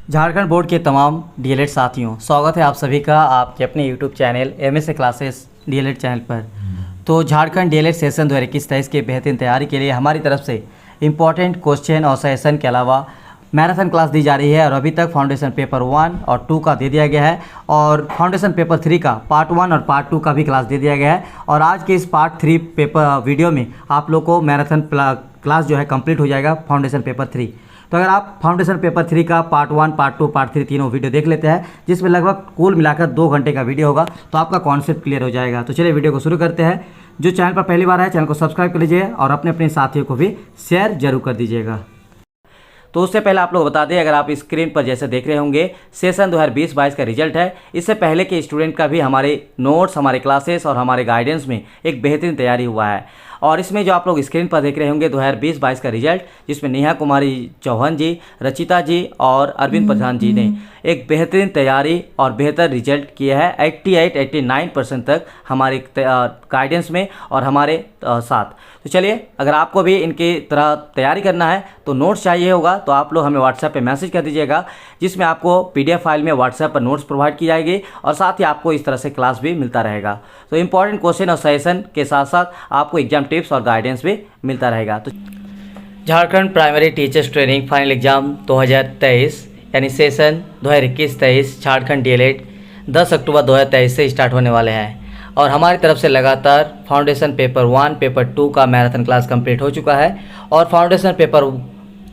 Jharkhand board के तमाम DElEd साथियों, स्वागत है आप सभी का आपके अपने YouTube channel MSA classes DElEd channel पर। तो झारखंड डीएलएड सेशन 2021-23 की बेहतरीन तैयारी के लिए हमारी तरफ से इम्पॉर्टेंट क्वेश्चन और सजेशन के अलावा मैराथन क्लास दी जा रही है और अभी तक फाउंडेशन पेपर 1 और 2 का दे दिया गया है और फाउंडेशन पेपर 3 का पार्ट 1 और पार्ट 2 का भी क्लास दे दिया गया है। और आज के इस पार्ट 3 पेपर वीडियो में आप लोग को मैराथन क्लास जो है कंप्लीट हो जाएगा फाउंडेशन पेपर 3। तो अगर आप फाउंडेशन पेपर 3 का पार्ट 1, पार्ट 2, पार्ट 3 तीनों वीडियो देख लेते हैं, जिसमें लगभग कुल मिलाकर 2 घंटे का वीडियो होगा, तो आपका कॉन्सेप्ट क्लियर हो जाएगा। तो चलिए वीडियो को शुरू करते हैं। जो चैनल पर पहली बार है, चैनल को सब्सक्राइब कर लीजिए और अपने अपने साथियों को भी शेयर जरूर कर दीजिएगा। तो उससे पहले आप लोग बता दें, अगर आप स्क्रीन पर जैसे देख रहे होंगे सेशन 2020-22 का रिजल्ट है। इससे पहले के स्टूडेंट का भी हमारे नोट्स, हमारे क्लासेस और हमारे गाइडेंस में एक बेहतरीन तैयारी हुआ है। और इसमें जो आप लोग स्क्रीन पर देख रहे होंगे 2020-22 का रिजल्ट, जिसमें नेहा कुमारी चौहान जी, रचिता जी और अरविंद प्रधान जी ने एक बेहतरीन तैयारी और बेहतर रिजल्ट किया है। 88-89% तक हमारे गाइडेंस में और हमारे साथ। तो चलिए, अगर आपको भी इनकी तरह तैयारी करना है तो नोट्स चाहिए होगा तो आप लोग हमें व्हाट्सएप पे मैसेज कर दीजिएगा, जिसमें आपको पीडीएफ फाइल में व्हाट्सएप पर नोट्स प्रोवाइड की जाएगी और साथ ही आपको इस तरह से क्लास भी मिलता रहेगा। तो इंपॉर्टेंट क्वेश्चन और सजेशन के साथ साथ आपको एग्जाम टिप्स और गाइडेंस भी मिलता रहेगा। तो Jharkhand primary teachers training final exam 2023 यानी सेशन 2021-23 झारखंड डीएलएड 10 अक्टूबर 2023 से स्टार्ट होने वाले हैं और हमारी तरफ से लगातार फाउंडेशन पेपर 1, पेपर 2 का मैराथन क्लास कंप्लीट हो चुका है और फाउंडेशन पेपर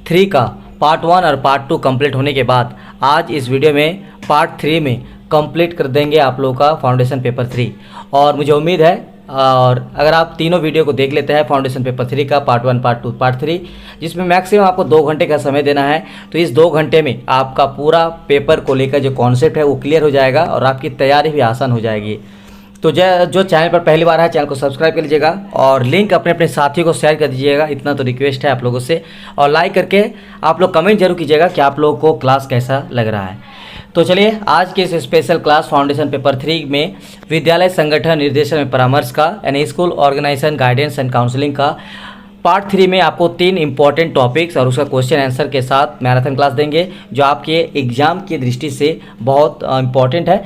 3 का पार्ट 1 और पार्ट 2 कंप्लीट होने के बाद आज इस वीडियो में पार्ट 3 में कंप्लीट कर देंगे आप लोगों का फाउंडेशन पेपर 3। और मुझे उम्मीद है, और अगर आप तीनों वीडियो को देख लेते हैं फाउंडेशन पेपर 3 का पार्ट 1, पार्ट 2, पार्ट 3, जिसमें मैक्सिमम आपको 2 घंटे का समय देना है, तो इस 2 घंटे में आपका पूरा पेपर को लेकर जो कॉन्सेप्ट है वो क्लियर हो जाएगा और आपकी तैयारी भी आसान हो जाएगी। तो जो चैनल पर पहली बार है, चैनल को सब्सक्राइब कर लीजिएगा और लिंक अपने अपने साथियों को शेयर कर दीजिएगा। इतना तो रिक्वेस्ट है आप लोगों से। और लाइक करके आप लोग कमेंट जरूर कीजिएगा कि आप लोगों को क्लास कैसा लग रहा है। तो चलिए, आज के इस स्पेशल क्लास फाउंडेशन पेपर 3 में विद्यालय संगठन निर्देशन में परामर्श का यानी school organisation guidance and counselling का पार्ट 3 में आपको 3 इंपॉर्टेंट टॉपिक्स और उसका क्वेश्चन आंसर के साथ मैराथन क्लास देंगे, जो आपके एग्जाम की दृष्टि से बहुत इंपॉर्टेंट है।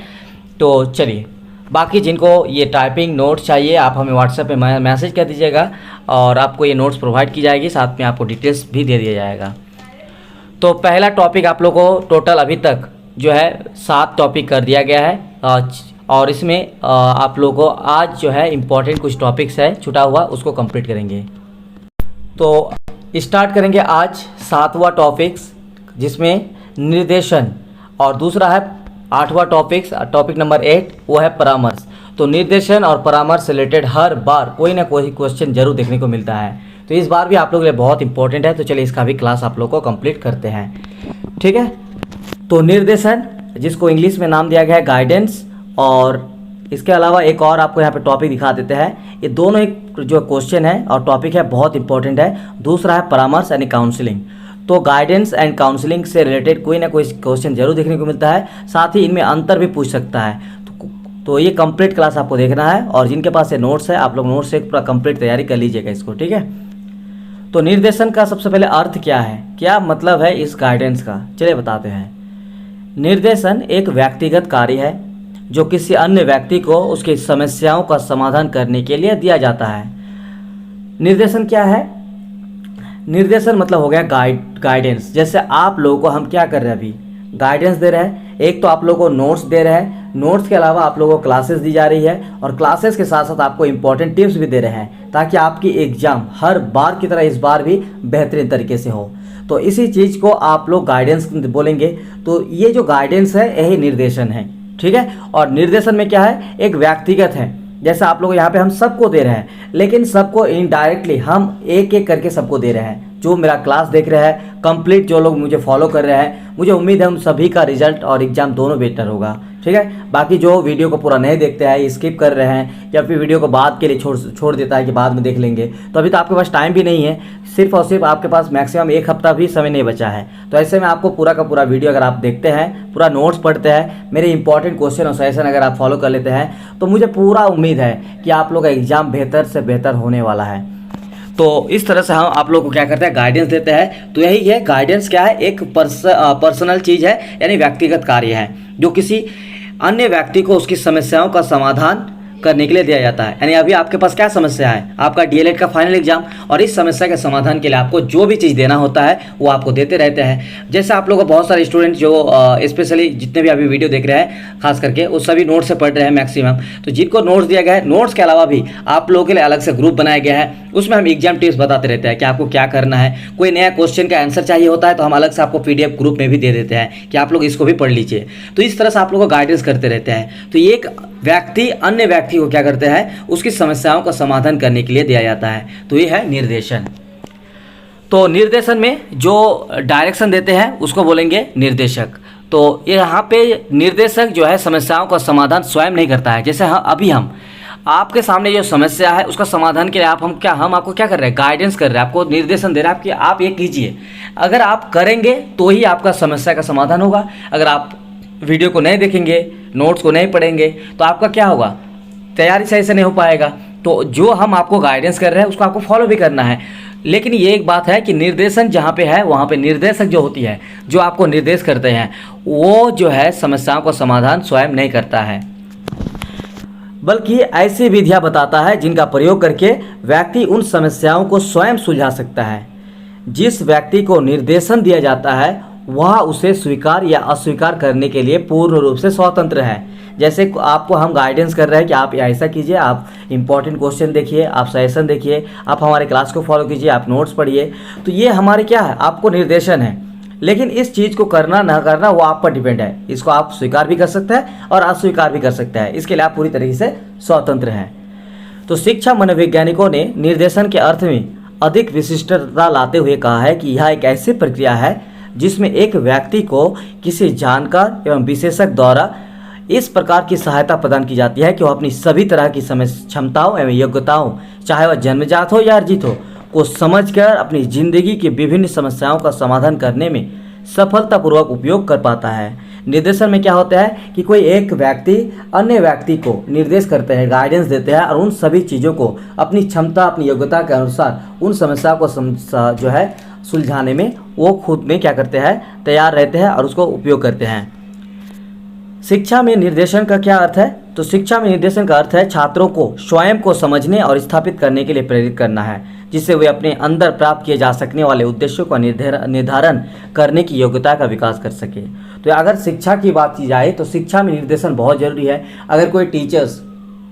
तो चलिए, बाकी जिनको ये टाइपिंग नोट्स चाहिए आप हमें व्हाट्सएप पे मैसेज कर दीजिएगा और आपको ये नोट्स प्रोवाइड की जाएगी, साथ में आपको डिटेल्स भी दे दिया जाएगा। तो पहला टॉपिक आप लोग को टोटल अभी तक जो है 7 टॉपिक कर दिया गया है और इसमें आप लोगों को आज जो है इम्पॉर्टेंट कुछ टॉपिक्स है छूटा हुआ, उसको कंप्लीट करेंगे। तो स्टार्ट करेंगे आज 7वां टॉपिक्स, जिसमें निर्देशन, और दूसरा है 8वां टॉपिक नंबर 8, वो है परामर्श। तो निर्देशन और परामर्श से रिलेटेड हर बार कोई ना कोई क्वेश्चन जरूर देखने को मिलता है, तो इस बार भी आप लोगों के लिए बहुत इंपॉर्टेंट है। तो चलिए, इसका भी क्लास आप लोग को कंप्लीट करते हैं, ठीक है। तो निर्देशन, जिसको इंग्लिश में नाम दिया गया है गाइडेंस, और इसके अलावा एक और आपको यहाँ पे टॉपिक दिखा देते हैं। ये दोनों एक जो क्वेश्चन है और टॉपिक है बहुत इंपॉर्टेंट है। दूसरा है परामर्श यानी काउंसलिंग। तो गाइडेंस एंड काउंसलिंग से रिलेटेड कोई ना कोई क्वेश्चन जरूर देखने को मिलता है, साथ ही इनमें अंतर भी पूछ सकता है। तो ये कंप्लीट क्लास आपको देखना है और जिनके पास ये नोट्स है, आप लोग नोट्स से पूरा कंप्लीट तैयारी कर लीजिएगा इसको, ठीक है। तो निर्देशन का सबसे पहले अर्थ क्या है, क्या मतलब है इस गाइडेंस का, चलिए बताते हैं। निर्देशन एक व्यक्तिगत कार्य है जो किसी अन्य व्यक्ति को उसकी समस्याओं का समाधान करने के लिए दिया जाता है। निर्देशन क्या है? निर्देशन मतलब हो गया गाइडेंस। जैसे आप लोगों को हम क्या कर रहे हैं, अभी गाइडेंस दे रहे हैं। एक तो आप लोगों को नोट्स दे रहे हैं, नोट्स के अलावा आप लोगों को क्लासेस दी जा रही है और क्लासेस के साथ साथ आपको इंपॉर्टेंट टिप्स भी दे रहे हैं, ताकि आपकी एग्जाम हर बार की तरह इस बार भी बेहतरीन तरीके से हो। तो इसी चीज़ को आप लोग गाइडेंस बोलेंगे। तो ये जो गाइडेंस है यही निर्देशन है, ठीक है। और निर्देशन में क्या है, एक व्यक्तिगत है। जैसे आप लोग यहाँ पे हम सबको दे रहे हैं, लेकिन सबको इनडायरेक्टली हम एक एक करके सबको दे रहे हैं। जो मेरा क्लास देख रहे हैं कंप्लीट, जो लोग मुझे फॉलो कर रहे हैं, मुझे उम्मीद है हम सभी का रिजल्ट और एग्जाम दोनों बेहतर होगा, ठीक है। बाकी जो वीडियो को पूरा नहीं देखते हैं, स्किप कर रहे हैं या फिर वीडियो को बाद के लिए छोड़ देता है कि बाद में देख लेंगे, तो अभी तो आपके पास टाइम भी नहीं है। सिर्फ और सिर्फ आपके पास मैक्सिमम 1 हफ्ता भी समय नहीं बचा है। तो ऐसे में आपको पूरा का पूरा वीडियो अगर आप देखते हैं, पूरा नोट्स पढ़ते हैं, मेरे इंपॉर्टेंट क्वेश्चन और सजेशन अगर आप फॉलो कर लेते हैं, तो मुझे पूरा उम्मीद है कि आप लोग का एग्जाम बेहतर से बेहतर होने वाला है। तो इस तरह से हम आप लोग को क्या करते हैं, गाइडेंस देते हैं। तो यही है गाइडेंस, क्या है, एक पर्सनल चीज़ है, यानी व्यक्तिगत कार्य है जो किसी अन्य व्यक्ति को उसकी समस्याओं का समाधान करने के लिए दिया जाता है। यानी अभी आपके पास क्या समस्या है, आपका डीएलएड का फाइनल एग्जाम, और इस समस्या के समाधान के लिए आपको जो भी चीज़ देना होता है वो आपको देते रहते हैं। जैसे आप लोगों को बहुत सारे स्टूडेंट जो स्पेशली जितने भी अभी वीडियो देख रहे हैं खास करके, वो सभी नोट्स से पढ़ रहे हैं मैक्सिमम। तो जिनको नोट्स दिया गया है, नोट्स के अलावा भी आप लोगों के लिए अलग से ग्रुप बनाया गया है, उसमें हम एग्जाम टिप्स बताते रहते हैं कि आपको क्या करना है। कोई नया क्वेश्चन का आंसर चाहिए होता है तो हम अलग से आपको पीडीएफ ग्रुप में भी दे देते हैं कि आप लोग इसको भी पढ़ लीजिए। तो इस तरह से आप लोगों को गाइडेंस करते रहते हैं। तो ये एक व्यक्ति अन्य व्यक्ति को क्या करते हैं, उसकी समस्याओं का समाधान करने के लिए दिया जाता है। तो ये है निर्देशन। तो निर्देशन में जो डायरेक्शन देते हैं उसको बोलेंगे निर्देशक। तो यहाँ पे निर्देशक जो है समस्याओं का समाधान स्वयं नहीं करता है। जैसे अभी हम आपके सामने जो समस्या है उसका समाधान के लिए हम आपको क्या कर रहे हैं, गाइडेंस कर रहे हैं, आपको निर्देशन दे रहे हैं कि आप ये कीजिए। अगर आप करेंगे तो ही आपका समस्या का समाधान होगा। अगर आप वीडियो को नहीं देखेंगे, नोट्स को नहीं पढ़ेंगे, तो आपका क्या होगा, तैयारी सही से नहीं हो पाएगा। तो जो हम आपको गाइडेंस कर रहे हैं उसको आपको फॉलो भी करना है। लेकिन ये एक बात है कि निर्देशन जहाँ पे है वहाँ पे निर्देशक जो होती है, जो आपको निर्देश करते हैं, वो जो है समस्याओं का समाधान स्वयं नहीं करता है, बल्कि ऐसी विधियाँ बताता है जिनका प्रयोग करके व्यक्ति उन समस्याओं को स्वयं सुलझा सकता है। जिस व्यक्ति को निर्देशन दिया जाता है वह उसे स्वीकार या अस्वीकार करने के लिए पूर्ण रूप से स्वतंत्र है। जैसे आपको हम गाइडेंस कर रहे हैं कि आप ऐसा कीजिए, आप इंपॉर्टेंट क्वेश्चन देखिए, आप सजेशन देखिए, आप हमारे क्लास को फॉलो कीजिए, आप नोट्स पढ़िए। तो ये हमारे क्या है, आपको निर्देशन है। लेकिन इस चीज़ को करना ना करना वो आप पर डिपेंड है। इसको आप स्वीकार भी कर सकते हैं और अस्वीकार भी कर सकते हैं। इसके लिए आप पूरी तरीके से स्वतंत्र हैं। तो शिक्षा मनोवैज्ञानिकों ने निर्देशन के अर्थ में अधिक विशिष्टता लाते हुए कहा है कि यह एक ऐसी प्रक्रिया है जिसमें एक व्यक्ति को किसी जानकार एवं विशेषज्ञ द्वारा इस प्रकार की सहायता प्रदान की जाती है कि वह अपनी सभी तरह की क्षमताओं एवं योग्यताओं, चाहे वह जन्मजात हो या अर्जित हो, को समझकर अपनी जिंदगी की विभिन्न समस्याओं का समाधान करने में सफलतापूर्वक उपयोग कर पाता है। निर्देशन में क्या होता है कि कोई एक व्यक्ति अन्य व्यक्ति को निर्देश करते हैं, गाइडेंस देते हैं, और उन सभी चीज़ों को अपनी क्षमता, अपनी योग्यता के अनुसार उन समस्याओं को जो है सुलझाने में वो खुद में क्या करते हैं, तैयार रहते हैं और उसको उपयोग करते हैं। शिक्षा में निर्देशन का क्या अर्थ है? तो शिक्षा में निर्देशन का अर्थ है छात्रों को स्वयं को समझने और स्थापित करने के लिए प्रेरित करना है, जिससे वे अपने अंदर प्राप्त किए जा सकने वाले उद्देश्यों का निर्धारण करने की योग्यता का विकास कर सके। तो अगर शिक्षा की बात की जाए तो शिक्षा में निर्देशन बहुत ज़रूरी है। अगर कोई टीचर्स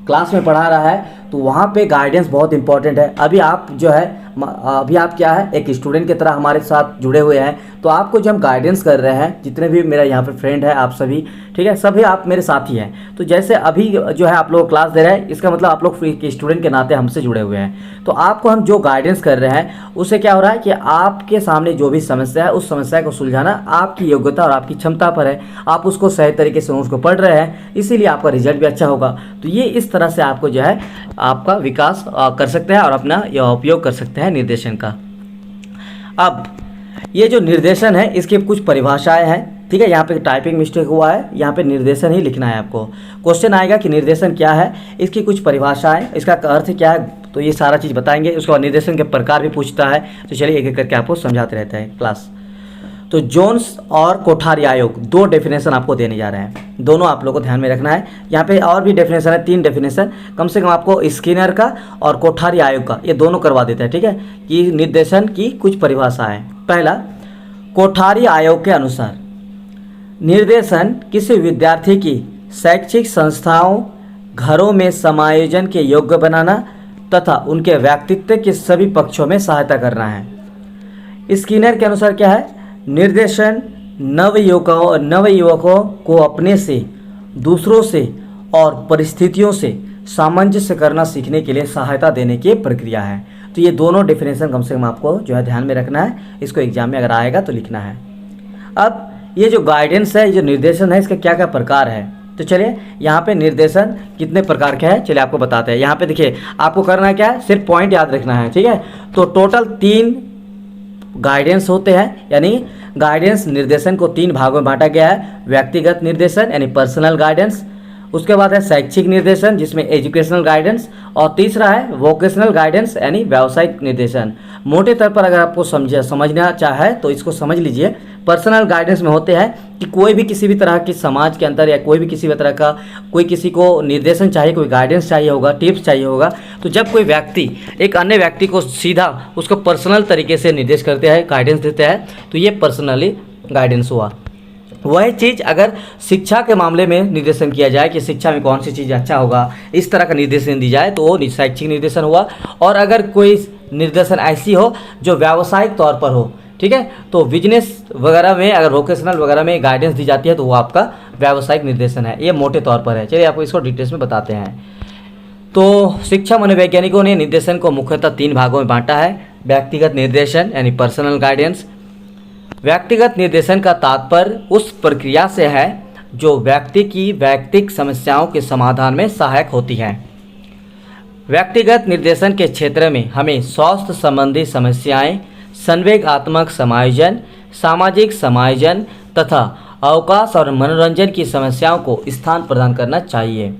क्लास में पढ़ा रहा है तो वहाँ पे गाइडेंस बहुत इंपॉर्टेंट है। अभी आप जो है, अभी आप क्या है, एक स्टूडेंट की तरह हमारे साथ जुड़े हुए हैं। तो आपको जो हम गाइडेंस कर रहे हैं, जितने भी मेरा यहाँ पे फ्रेंड है, आप सभी, ठीक है, सभी आप मेरे साथी हैं। तो जैसे अभी जो है आप लोग क्लास दे रहे हैं, इसका मतलब आप लोग स्टूडेंट के नाते हमसे जुड़े हुए हैं। तो आपको हम जो गाइडेंस कर रहे हैं उससे क्या हो रहा है कि आपके सामने जो भी समस्या है उस समस्या को सुलझाना आपकी योग्यता और आपकी क्षमता पर है। आप उसको सही तरीके से उसको पढ़ रहे हैं, इसीलिए आपका रिजल्ट भी अच्छा होगा। तो ये इस तरह से आपको जो है आपका विकास कर सकते हैं और अपना यह उपयोग कर सकते हैं निर्देशन का। अब ये जो निर्देशन है इसकी कुछ परिभाषाएं हैं, ठीक है। यहाँ पे टाइपिंग मिस्टेक हुआ है, यहाँ पे निर्देशन ही लिखना है आपको। क्वेश्चन आएगा कि निर्देशन क्या है, इसकी कुछ परिभाषाएं, इसका अर्थ क्या है, तो ये सारा चीज़ बताएंगे। उसके बाद निर्देशन के प्रकार भी पूछता है। तो चलिए एक एक करके आपको समझाते रहता है क्लास। तो जोन्स और कोठारी आयोग दो डेफिनेशन आपको देने जा रहे हैं, दोनों आप लोगों को ध्यान में रखना है। यहाँ पे और भी डेफिनेशन है, 3 डेफिनेशन कम से कम आपको स्किनर का और कोठारी आयोग का, ये दोनों करवा देते हैं, ठीक है, कि निर्देशन की कुछ परिभाषाएं। पहला, कोठारी आयोग के अनुसार निर्देशन किसी विद्यार्थी की शैक्षिक संस्थाओं, घरों में समायोजन के योग्य बनाना तथा उनके व्यक्तित्व के सभी पक्षों में सहायता करना है। स्किनर के अनुसार क्या है, निर्देशन नवयुवकों को अपने से, दूसरों से और परिस्थितियों से सामंजस्य करना सीखने के लिए सहायता देने की प्रक्रिया है। तो ये दोनों डेफिनेशन कम से कम आपको जो है ध्यान में रखना है, इसको एग्जाम में अगर आएगा तो लिखना है। अब ये जो गाइडेंस है, जो निर्देशन है, इसका क्या क्या प्रकार है, तो चलिए यहाँ पे निर्देशन कितने प्रकार के हैं चलिए आपको बताते हैं। यहाँ पे देखिए आपको करना क्या है, सिर्फ पॉइंट याद रखना है, ठीक है। तो टोटल 3 गाइडेंस होते हैं, यानी गाइडेंस निर्देशन को 3 भागों में बांटा गया है। व्यक्तिगत निर्देशन यानी पर्सनल गाइडेंस, उसके बाद है शैक्षिक निर्देशन जिसमें एजुकेशनल गाइडेंस, और तीसरा है वोकेशनल गाइडेंस यानी व्यावसायिक निर्देशन। मोटे तौर पर अगर आपको समझना चाहे तो इसको समझ लीजिए। पर्सनल गाइडेंस में होते हैं कि कोई भी किसी भी तरह की समाज के अंदर या कोई भी किसी भी तरह का कोई किसी को निर्देशन चाहिए, कोई गाइडेंस चाहिए होगा, टिप्स चाहिए होगा, तो जब कोई व्यक्ति एक अन्य व्यक्ति को सीधा उसको पर्सनल तरीके से निर्देश करते हैं, गाइडेंस देते हैं, तो ये पर्सनली गाइडेंस हुआ। वही चीज़ अगर शिक्षा के मामले में निर्देशन किया जाए कि शिक्षा में कौन सी चीज़ अच्छा होगा, इस तरह का निर्देशन दी जाए तो वो शैक्षिक निर्देशन हुआ। और अगर कोई निर्देशन ऐसी हो जो व्यावसायिक तौर पर हो, ठीक है, तो बिजनेस वगैरह में अगर वोकेशनल वगैरह में गाइडेंस दी जाती है तो वो आपका व्यावसायिक निर्देशन है। ये मोटे तौर पर है। चलिए आपको इसको डिटेल्स में बताते हैं। तो शिक्षा मनोवैज्ञानिकों ने निर्देशन को मुख्यतः 3 भागों में बांटा है। व्यक्तिगत निर्देशन यानी पर्सनल गाइडेंस। व्यक्तिगत निर्देशन का तात्पर्य उस प्रक्रिया से है जो व्यक्ति की वैयक्तिक समस्याओं के समाधान में सहायक होती है। व्यक्तिगत निर्देशन के क्षेत्र में हमें स्वास्थ्य संबंधी समस्याएं, संवेगात्मक समायोजन, सामाजिक समायोजन तथा अवकाश और मनोरंजन की समस्याओं को स्थान प्रदान करना चाहिए।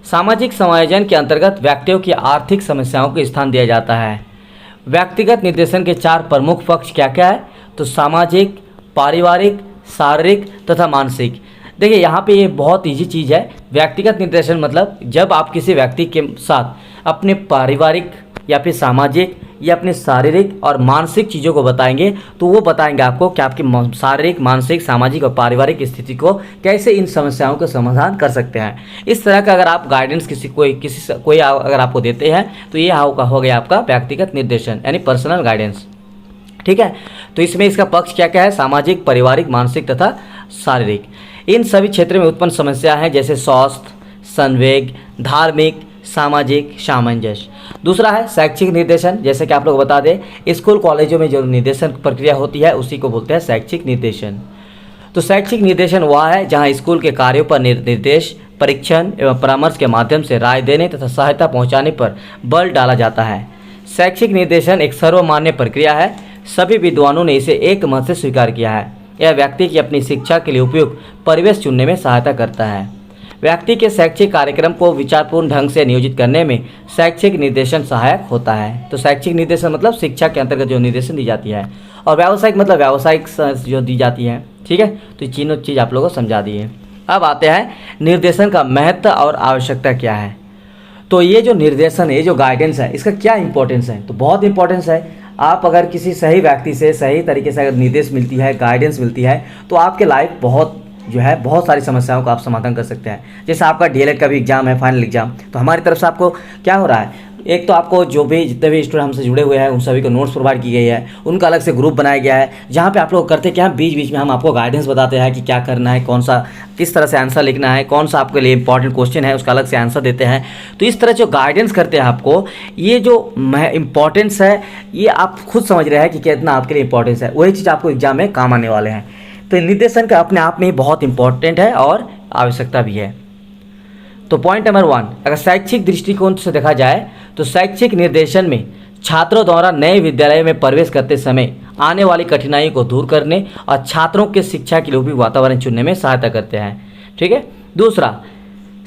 सामाजिक समायोजन के अंतर्गत व्यक्तियों की आर्थिक समस्याओं को स्थान दिया जाता है। व्यक्तिगत निर्देशन के 4 प्रमुख पक्ष क्या क्या है? तो सामाजिक, पारिवारिक, शारीरिक तथा मानसिक। देखिए यहाँ पे ये बहुत इजी चीज़ है। व्यक्तिगत निर्देशन मतलब जब आप किसी व्यक्ति के साथ अपने पारिवारिक या फिर सामाजिक या अपने शारीरिक और मानसिक चीज़ों को बताएंगे तो वो बताएंगे आपको कि आपकी शारीरिक, मानसिक, सामाजिक और पारिवारिक स्थिति को कैसे इन समस्याओं का समाधान कर सकते हैं। इस तरह का अगर आप गाइडेंस कोई अगर आपको देते हैं तो ये हो गया आपका व्यक्तिगत निर्देशन यानी पर्सनल गाइडेंस। ठीक है, तो इसमें इसका पक्ष क्या क्या है? सामाजिक, पारिवारिक, मानसिक तथा शारीरिक। इन सभी क्षेत्रों में उत्पन्न समस्या है जैसे स्वास्थ्य, संवेग, धार्मिक, सामाजिक, सामंजस्य। दूसरा है शैक्षिक निर्देशन। जैसे कि आप लोग बता दें, स्कूल कॉलेजों में जो निर्देशन प्रक्रिया होती है उसी को बोलते हैं शैक्षिक निर्देशन। तो शैक्षिक निर्देशन वह है जहां स्कूल के कार्यों पर निर्देश, परीक्षण एवं परामर्श के माध्यम से राय देने तथा सहायता पहुंचाने पर बल डाला जाता है। शैक्षिक निर्देशन एक सर्वमान्य प्रक्रिया है। सभी विद्वानों ने इसे एक मत से स्वीकार किया है। यह व्यक्ति की अपनी शिक्षा के लिए उपयुक्त परिवेश चुनने में सहायता करता है। व्यक्ति के शैक्षिक कार्यक्रम को विचारपूर्ण ढंग से नियोजित करने में शैक्षिक निर्देशन सहायक होता है। तो शैक्षिक निर्देशन मतलब शिक्षा के अंतर्गत जो निर्देशन दी जाती है, और व्यावसायिक मतलब व्यावसायिक जो दी जाती है। ठीक है, तो ये तीनों चीज़ आप लोगों को समझा दी है। अब आते हैं निर्देशन का महत्व और आवश्यकता क्या है। तो ये जो निर्देशन है, ये जो गाइडेंस है, इसका क्या इंपॉर्टेंस है? तो बहुत इंपॉर्टेंस है। आप अगर किसी सही व्यक्ति से सही तरीके से अगर निर्देश मिलती है, गाइडेंस मिलती है, तो आपके लाइफ बहुत सारी समस्याओं का आप समाधान कर सकते हैं। जैसे आपका डीएलएड का भी एग्जाम है, फाइनल एग्जाम, तो हमारी तरफ से आपको क्या हो रहा है, एक तो आपको जो भी जितने भी स्टूडेंट हमसे जुड़े हुए हैं उन सभी को नोट्स प्रोवाइड की गई है, उनका अलग से ग्रुप बनाया गया है जहाँ पे आप लोग करते क्या, बीच बीच में हम आपको गाइडेंस बताते हैं कि क्या करना है, कौन सा किस तरह से आंसर लिखना है, कौन सा आपके लिए इंपॉर्टेंट क्वेश्चन है उसका अलग से आंसर देते हैं। तो इस तरह जो गाइडेंस करते हैं आपको, ये जो इम्पॉर्टेंस है ये आप खुद समझ रहे हैं कि कितना आपके लिए इंपॉर्टेंस है, वही चीज़ आपको एग्जाम में काम आने वाले हैं। तो निर्देशन का अपने आप में ही बहुत इंपॉर्टेंट है और आवश्यकता भी है। तो पॉइंट नंबर 1, अगर शैक्षिक दृष्टिकोण से देखा जाए तो शैक्षिक निर्देशन में छात्रों द्वारा नए विद्यालय में प्रवेश करते समय आने वाली कठिनाइयों को दूर करने और छात्रों के शिक्षा के लिए उपयोगी वातावरण चुनने में सहायता करते हैं। ठीक है। दूसरा,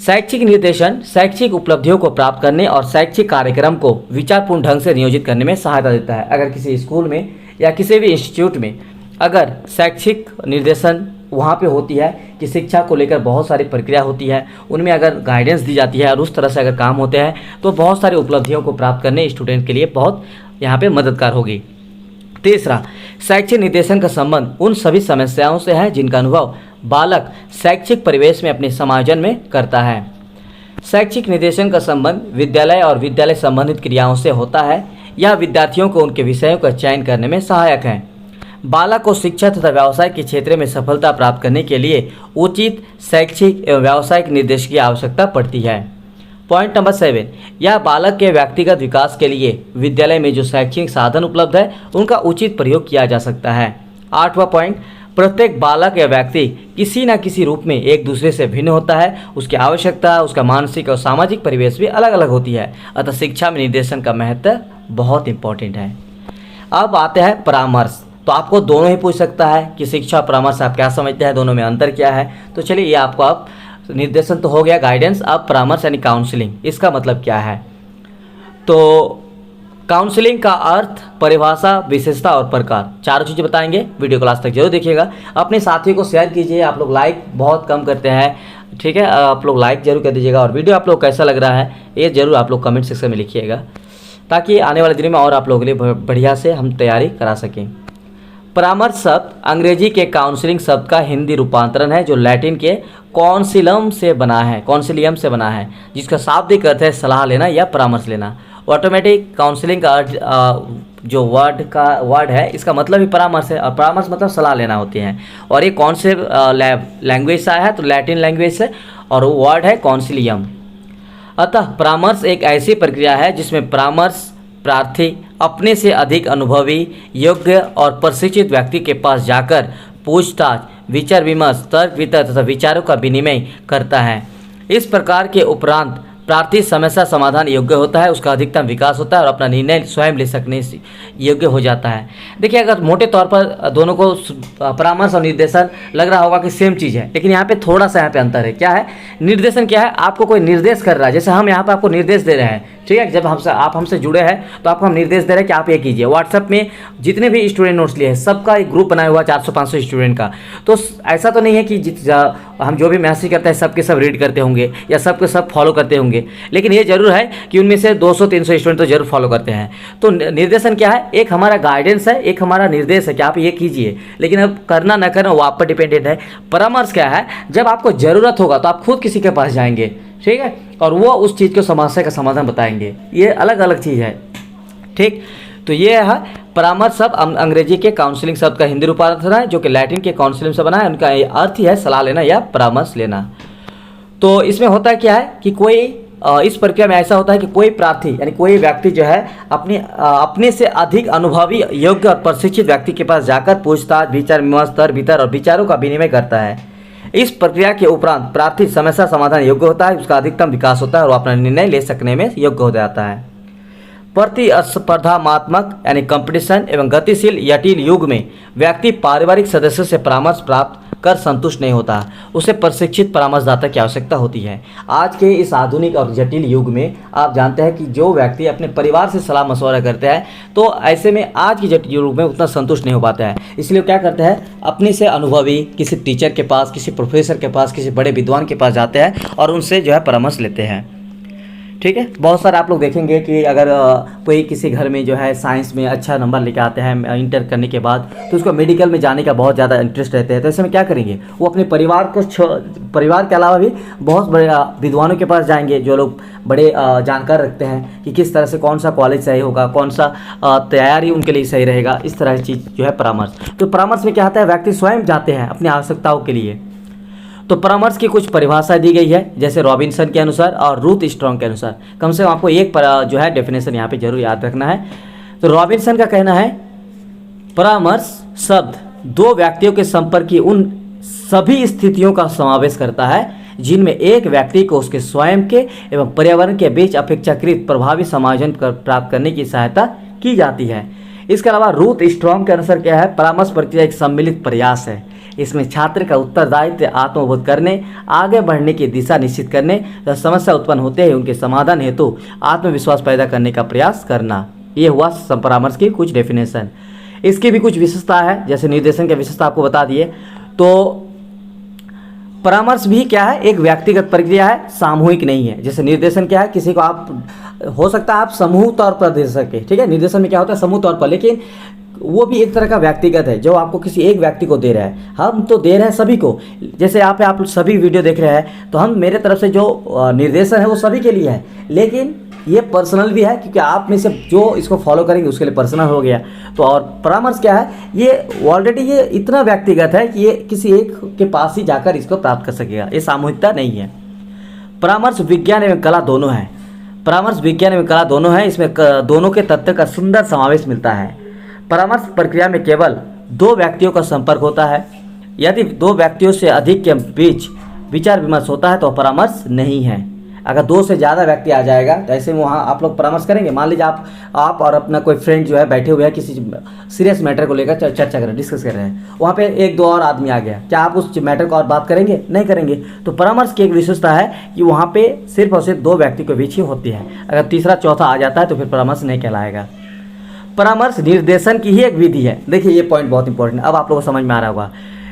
शैक्षिक निर्देशन शैक्षिक उपलब्धियों को प्राप्त करने और शैक्षिक कार्यक्रम को विचारपूर्ण ढंग से नियोजित करने में सहायता देता है। अगर किसी स्कूल में या किसी भी इंस्टीट्यूट में अगर शैक्षिक निर्देशन वहाँ पे होती है कि शिक्षा को लेकर बहुत सारी प्रक्रिया होती है, उनमें अगर गाइडेंस दी जाती है और उस तरह से अगर काम होते हैं तो बहुत सारी उपलब्धियों को प्राप्त करने स्टूडेंट के लिए बहुत यहाँ पे मददगार होगी। तीसरा, शैक्षिक निर्देशन का संबंध उन सभी समस्याओं से है जिनका अनुभव बालक शैक्षिक परिवेश में अपने समायोजन में करता है। शैक्षिक निर्देशन का संबंध विद्यालय और विद्यालय संबंधित क्रियाओं से होता है। यह विद्यार्थियों को उनके विषयों का चयन करने में सहायक है। बालक को शिक्षा तथा व्यवसाय के क्षेत्र में सफलता प्राप्त करने के लिए उचित शैक्षिक एवं व्यावसायिक निर्देश की आवश्यकता पड़ती है। पॉइंट नंबर 7, यह बालक के व्यक्तिगत विकास के लिए विद्यालय में जो शैक्षणिक साधन उपलब्ध है उनका उचित प्रयोग किया जा सकता है। 8वां पॉइंट, प्रत्येक बालक या व्यक्ति किसी न किसी रूप में एक दूसरे से भिन्न होता है। उसकी आवश्यकता, उसका मानसिक और सामाजिक परिवेश भी अलग अलग होती है। अतः शिक्षा में निर्देशन का महत्व बहुत इंपॉर्टेंट है। अब आते हैं परामर्श। तो आपको दोनों ही पूछ सकता है कि शिक्षा और परामर्श आप क्या समझते हैं, दोनों में अंतर क्या है। तो चलिए ये आपको आप निर्देशन तो हो गया, गाइडेंस। अब परामर्श यानी काउंसलिंग, इसका मतलब क्या है? तो काउंसलिंग का अर्थ, परिभाषा, विशेषता और प्रकार, चारों चीज़ें बताएंगे। वीडियो को लास्ट तक जरूर देखिएगा। अपने साथियों को शेयर कीजिए। आप लोग लाइक बहुत कम करते हैं, ठीक है? आप लोग लाइक जरूर कर दीजिएगा। और वीडियो आप लोग कैसा लग रहा है ये जरूर आप लोग कमेंट सेक्शन में लिखिएगा, ताकि आने वाले दिनों में और आप लोगों के लिए बढ़िया से हम तैयारी करा सकें। परामर्श शब्द अंग्रेजी के काउंसलिंग शब्द का हिंदी रूपांतरण है, जो लैटिन के कॉन्सिलियम से बना है, जिसका शाब्दिक अर्थ है सलाह लेना या परामर्श लेना। ऑटोमेटिक काउंसलिंग का अर्थ जो वर्ड है, इसका मतलब ही परामर्श है, और परामर्श मतलब सलाह लेना होती है। और ये कौन से लैंग्वेज से आया है? तो लैटिन लैंग्वेज से, और वो वर्ड है कॉन्सिलियम। अतः परामर्श एक ऐसी प्रक्रिया है जिसमें परामर्श प्रार्थी अपने से अधिक अनुभवी, योग्य और प्रशिक्षित व्यक्ति के पास जाकर पूछताछ, विचार विमर्श, तर्क वितर्क तथा विचारों का विनिमय करता है। इस प्रकार के उपरांत प्रार्थी समस्या समाधान योग्य होता है, उसका अधिकतम विकास होता है और अपना निर्णय स्वयं ले सकने से योग्य हो जाता है। देखिए, अगर मोटे तौर पर दोनों को परामर्श और निर्देशन लग रहा होगा कि सेम चीज़ है, लेकिन यहाँ पे थोड़ा सा यहाँ पे अंतर है। क्या है? निर्देशन क्या है? आपको कोई निर्देश कर रहा है, जैसे हम यहाँ पर आपको निर्देश दे रहे हैं, ठीक है? जब आप हमसे जुड़े हैं तो आपको हम निर्देश दे रहे हैं कि आप ये कीजिए। व्हाट्सएप में जितने भी स्टूडेंट नोट्स लिए हैं, सबका एक ग्रुप बनाया हुआ 400-500 स्टूडेंट का। तो ऐसा तो नहीं है कि हम जो भी मैसेज करते हैं सबके सब रीड करते होंगे या सबके सब फॉलो करते होंगे, लेकिन ये जरूर है कि उनमें से 200-300 स्टूडेंट तो जरूर फॉलो करते हैं। तो निर्देशन क्या है? एक हमारा गाइडेंस है, एक हमारा निर्देश है कि आप ये कीजिए, लेकिन अब करना न करना वो आप पर डिपेंडेंट है। परामर्श क्या है? जब आपको ज़रूरत होगा तो आप खुद किसी के पास जाएंगे, ठीक है, और वो उस चीज़ को समस्या का समाधान बताएंगे। ये अलग अलग चीज़ है, ठीक? तो ये है परामर्श शब्द अंग्रेजी के काउंसलिंग शब्द का हिंदी रूपांतरण है, जो कि लैटिन के काउंसलिंग से बना है। उनका अर्थ ही है सलाह लेना या परामर्श लेना। तो इसमें होता क्या है कि कोई इस प्रक्रिया में ऐसा होता है कि कोई प्रार्थी यानी कोई व्यक्ति जो है अपने से अधिक अनुभवी, योग्य और प्रशिक्षित व्यक्ति के पास जाकर पूछताछ, विचार विमर्श, तर्क वितर्क और विचारों का विनिमय करता है। इस प्रक्रिया के उपरांत प्रार्थी समस्या समाधान योग्य होता है, उसका अधिकतम विकास होता है और अपना निर्णय ले सकने में योग्य हो जाता है। प्रतिस्पर्धात्मक यानी कंपटीशन एवं गतिशील जटिल युग में व्यक्ति पारिवारिक सदस्यों से परामर्श प्राप्त कर संतुष्ट नहीं होता, उसे प्रशिक्षित परामर्शदाता की आवश्यकता होती है। आज के इस आधुनिक और जटिल युग में आप जानते हैं कि जो व्यक्ति अपने परिवार से सलाह मशवरा करते हैं, तो ऐसे में आज की जटिल युग में उतना संतुष्ट नहीं हो पाता है। इसलिए क्या करते हैं? अपने से अनुभवी किसी टीचर के पास, किसी प्रोफेसर के पास, किसी बड़े विद्वान के पास जाते हैं और उनसे जो है परामर्श लेते हैं, ठीक है? बहुत सारे आप लोग देखेंगे कि अगर कोई किसी घर में जो है साइंस में अच्छा नंबर लेके आते हैं इंटर करने के बाद, तो उसको मेडिकल में जाने का बहुत ज़्यादा इंटरेस्ट रहते हैं। तो ऐसे में क्या करेंगे? वो अपने परिवार के अलावा भी बहुत बड़े विद्वानों के पास जाएंगे, जो लोग बड़े जानकार रखते हैं कि किस तरह से कौन सा कॉलेज सही होगा, कौन सा तैयारी उनके लिए सही रहेगा। इस तरह की चीज़ जो है परामर्श। तो परामर्श में क्या होता है? व्यक्ति स्वयं जाते हैं अपनी आवश्यकताओं के लिए। तो परामर्श की कुछ परिभाषाएं दी गई है, जैसे रॉबिन्सन के अनुसार और रूथ स्ट्रॉन्ग के अनुसार। कम से कम आपको एक जो है डेफिनेशन यहाँ पे जरूर याद रखना है। तो रॉबिन्सन का कहना है, परामर्श शब्द दो व्यक्तियों के संपर्क की उन सभी स्थितियों का समावेश करता है जिनमें एक व्यक्ति को उसके स्वयं के एवं पर्यावरण के बीच अपेक्षाकृत प्रभावी समायोजन प्राप्त करने की सहायता की जाती है। इसके अलावा रूथ स्ट्रॉन्ग के अनुसार क्या है? परामर्श प्रक्रिया एक सम्मिलित प्रयास है। इसमें छात्र का उत्तरदायित्व आत्मबोध करने, आगे बढ़ने की दिशा निश्चित करने तथा समस्या उत्पन्न होते ही उनके समाधान हेतु आत्मविश्वास पैदा करने का प्रयास करना। ये हुआ परामर्श की कुछ डेफिनेशन। इसकी भी कुछ विशेषता है, जैसे निर्देशन की विशेषता आपको बता दिए। तो परामर्श भी क्या है? एक व्यक्तिगत प्रक्रिया है, सामूहिक नहीं है। जैसे निर्देशन क्या है? किसी को आप हो सकता है आप समूह तौर पर दे सके, ठीक है? निर्देशन में क्या होता है? समूह तौर पर, लेकिन वो भी एक तरह का व्यक्तिगत है, जो आपको किसी एक व्यक्ति को दे रहा है। हम तो दे रहे हैं सभी को। जैसे आप सभी वीडियो देख रहे हैं, तो हम मेरे तरफ से जो निर्देशन है वो सभी के लिए है, लेकिन ये पर्सनल भी है, क्योंकि आप में से जो इसको फॉलो करेंगे उसके लिए पर्सनल हो गया। तो और परामर्श क्या है? ये ऑलरेडी ये इतना व्यक्तिगत है कि ये किसी एक के पास ही जाकर इसको प्राप्त कर सकेगा। ये सामूहिकता नहीं है। परामर्श विज्ञान एवं कला दोनों है। परामर्श विज्ञान एवं कला दोनों है। इसमें दोनों के तत्व का सुंदर समावेश मिलता है। परामर्श प्रक्रिया में केवल दो व्यक्तियों का संपर्क होता है। यदि दो व्यक्तियों से अधिक के बीच विचार विमर्श होता है तो परामर्श नहीं है। अगर 2 से ज़्यादा व्यक्ति आ जाएगा तो ऐसे में वहाँ आप लोग परामर्श करेंगे। मान लीजिए आप और अपना कोई फ्रेंड जो है बैठे हुए हैं, किसी सीरियस मैटर को लेकर चर्चा कर रहे हैं, डिस्कस कर रहे हैं, वहाँ पे 1-2 और आदमी आ गया, क्या आप उस मैटर को और बात करेंगे? नहीं करेंगे। तो परामर्श की एक विशेषता है कि वहाँ पे सिर्फ और सिर्फ 2 व्यक्ति के बीच ही होती है। अगर तीसरा चौथा आ जाता है तो फिर परामर्श नहीं कहलाएगा। परामर्श निर्देशन की ही एक विधि है। देखिए ये पॉइंट बहुत इंपॉर्टेंट है, अब आप लोगों को समझ में आ रहा होगा।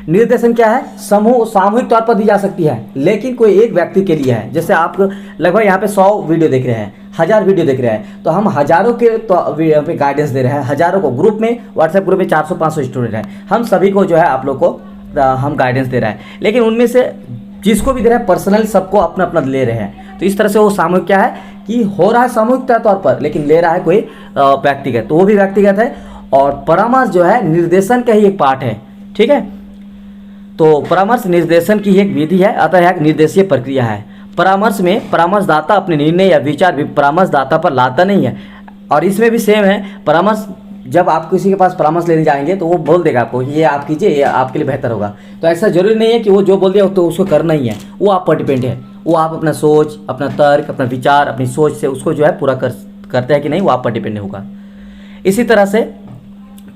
निर्देशन क्या है? समूह सामूहिक तौर पर दी जा सकती है, लेकिन कोई एक व्यक्ति के लिए है। जैसे आप लगभग यहाँ पे 100 वीडियो देख रहे हैं, 1000 वीडियो देख रहे हैं, तो हम हजारों के तो यहाँ पे गाइडेंस दे रहे हैं, हजारों को। ग्रुप में, व्हाट्सएप ग्रुप में 400-500 स्टूडेंट हैं, हम सभी को जो है आप लोग को हम गाइडेंस दे रहे हैं, लेकिन उनमें से जिसको भी दे रहे हैं पर्सनली सबको अपना अपना ले रहे हैं। तो इस तरह से वो सामूहिक क्या है कि हो रहा है सामूहिक तौर पर, लेकिन ले रहा है कोई व्यक्तिगत, तो वो भी व्यक्तिगत है। और परामर्श जो है निर्देशन का ही एक पार्ट है, ठीक है। तो परामर्श निर्देशन की एक विधि है, अतः यह एक निर्देशीय प्रक्रिया है। परामर्श में परामर्शदाता अपने निर्णय या विचार भी परामर्शदाता पर लाता नहीं है। और इसमें भी सेम है, परामर्श जब आप किसी के पास परामर्श लेने जाएंगे तो वो बोल देगा आपको ये आप कीजिए, ये आपके लिए बेहतर होगा। तो ऐसा जरूरी नहीं है कि वो जो बोल दिया तो उसको करना ही है, वो आप पर डिपेंड है। वो आप अपना सोच, अपना तर्क, अपना विचार, अपनी सोच से उसको जो है पूरा करते हैं कि नहीं, वो आप पर डिपेंड होगा। इसी तरह से